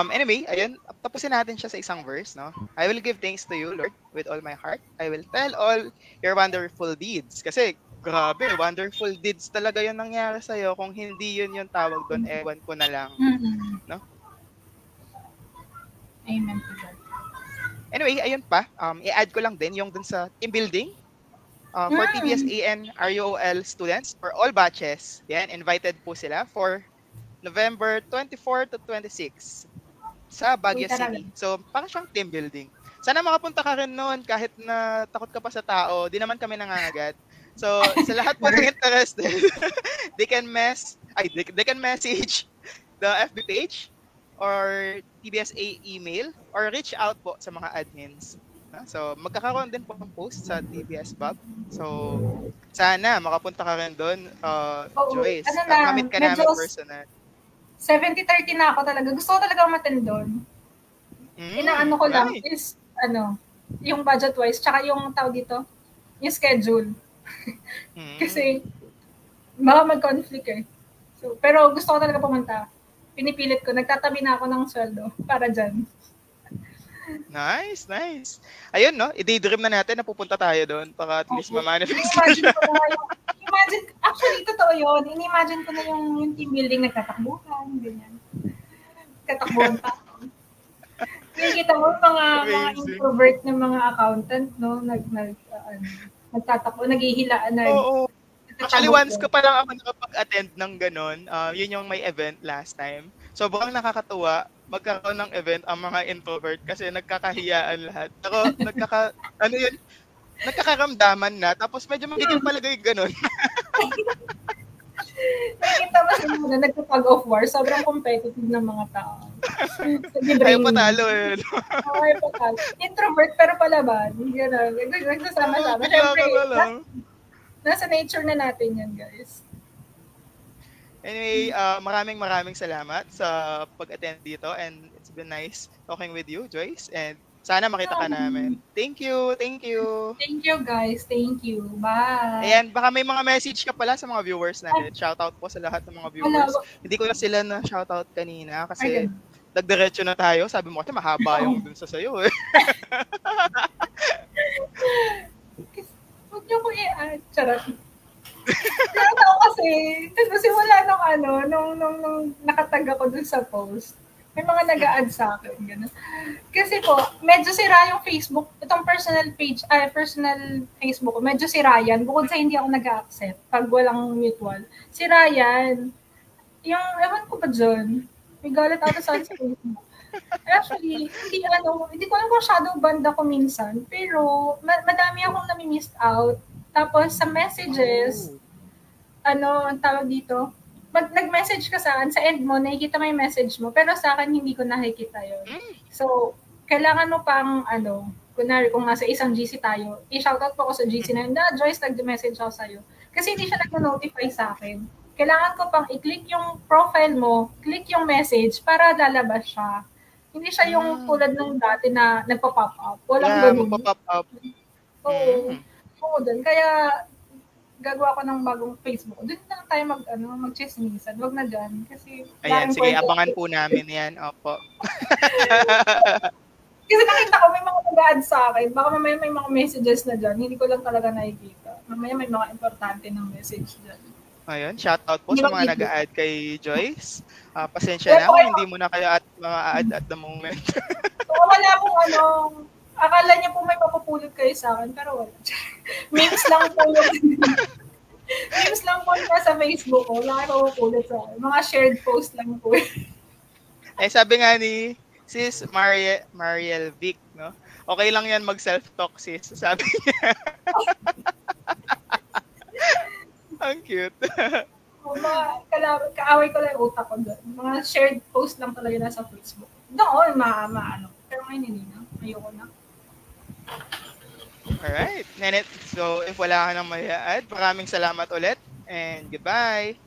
Anyway, ayun, tapusin natin siya sa isang verse, no? I will give thanks to you, Lord, with all my heart. I will tell all your wonderful deeds. Kasi, grabe, wonderful deeds talaga yung nangyari sa'yo. Kung hindi yun yung tawag doon, ewan ko na lang. No? Amen to that. Anyway, ayun pa. I-add ko lang din yung dun sa team building. For TBS-AN RUOL students, for all batches, yan, invited po sila for November 24 to 26 sa Baguio City. So, parang siyang team building. Sana makapunta ka rin noon kahit na takot ka pa sa tao. Di naman kami nangangagat. So, sa lahat po ng interested, they can message the FB page or TBSA email or reach out po sa mga admins. So, magkakaroon din po ng post sa TBS Bob. So, sana makapunta ka rin doon, Joyce. Kamit ka namin personal. 70-30 na ako talaga. Gusto ko talaga umattend doon. Inaano ko lang is, yung budget-wise, tsaka yung tawag dito, yung schedule. Kasi, baka mag-conflict eh. So, pero gusto ko talaga pumunta. Pinipilit ko. Nagtatabi na ako ng sweldo para dyan. Nice. Ayun, no? I-daydream na natin na pupunta tayo doon para at least ma-manifest. Actually, totoo yun. Ini-imagine ko na yung team building nagtatakbuhan, ganyan. Tatakbuhan pa. Kita mo mga introvert ng mga accountant, no? Nagtatakbo, naghihilaan na. Actually, once ko pa lang ako nakapag-attend ng gano'n. Yun yung may event last time. Sobrang nakakatuwa magkaroon ng event ang mga introvert kasi nagkakahiyaan lahat. Ako, ano yun, nagkakaramdaman na, tapos medyo magiging palagay gano'n. Nakikita mo sila na nagpa-tug of war, sobrang competitive ng mga tao. Ayaw patalo eh. Ayaw patalo. Introvert pero palaban. Gano'n. Nagsasama-sama. Siyempre, nasa nature na natin yan, guys. Anyway, maraming salamat sa pag-attend dito, and it's been nice talking with you, Joyce, and sana makita ka namin. Thank you. Thank you, guys. Thank you. Bye. Ayan, baka may mga message ka pala sa mga viewers natin. Shoutout po sa lahat ng mga viewers. Hindi ko na sila na shoutout kanina kasi nagdiretso na tayo. Sabi mo kasi mahaba yung dun sa sayo eh. Huwag niyo ko i-add. Charot. Pero kasi wala nung nakatag ako dun sa post. May mga nag-a-add sa akin. Ganun. Kasi po, medyo sira yung Facebook, itong personal Facebook ko, medyo sira yan. Bukod sa hindi ako nag-accept pag walang mutual. Sira yan. Yung, ewan ko ba dyan? May galit ata sa Facebook. Actually, hindi ko alam kung shadow banned ako minsan, pero madami akong nami-missed out. Tapos sa messages, ang tawag dito, pag nag-message ka sa end mo, nakikita mo yung message mo, pero sa akin, hindi ko nakikita yun. So, kailangan mo pang, kunwari, kung nasa isang GC tayo, i-shoutout po ako sa GC na yun, Joyce, nag-message ako sa'yo. Kasi hindi siya nag-notify sa akin. Kailangan ko pang i-click yung profile mo, click yung message, para lalabas siya. Hindi siya yung tulad ng dati na nagpa-pop up. Walang ganun. Magpa-pop up. Oo, dun. Kaya, gagawa ko ng bagong Facebook. Doon na tayo mag-chismisan. Wag na dyan. Kasi, ayan, sige, abangan po namin yan. Opo. Kasi nakita ko may mga nag-add sa akin. Baka mamaya may mga messages na dyan. Hindi ko lang talaga nakikita. Mamaya may mga importante ng message dyan. Ayun, shoutout po sa mga nag-a-add kay Joyce. Pasensya na kung hindi mo na kayo mga add at the moment. Wala pong akala niya po may mapupulot kayo sa akin, pero wala. Memes lang po yung memes lang po sa Facebook ko. Wala kayo mapupulot sa akin. Mga shared post lang po. Sabi nga ni Sis Mariel Vic, no? Okay lang yan mag-self-talk, sis. Sabi niya. Ang cute. Kaaway ko lang yung utak ko doon. Mga shared post lang talaga nasa Facebook. Doon, Pero ngayon hindi na. Ayoko na. Alright. So, if wala ka nang may add, maraming salamat ulit and goodbye.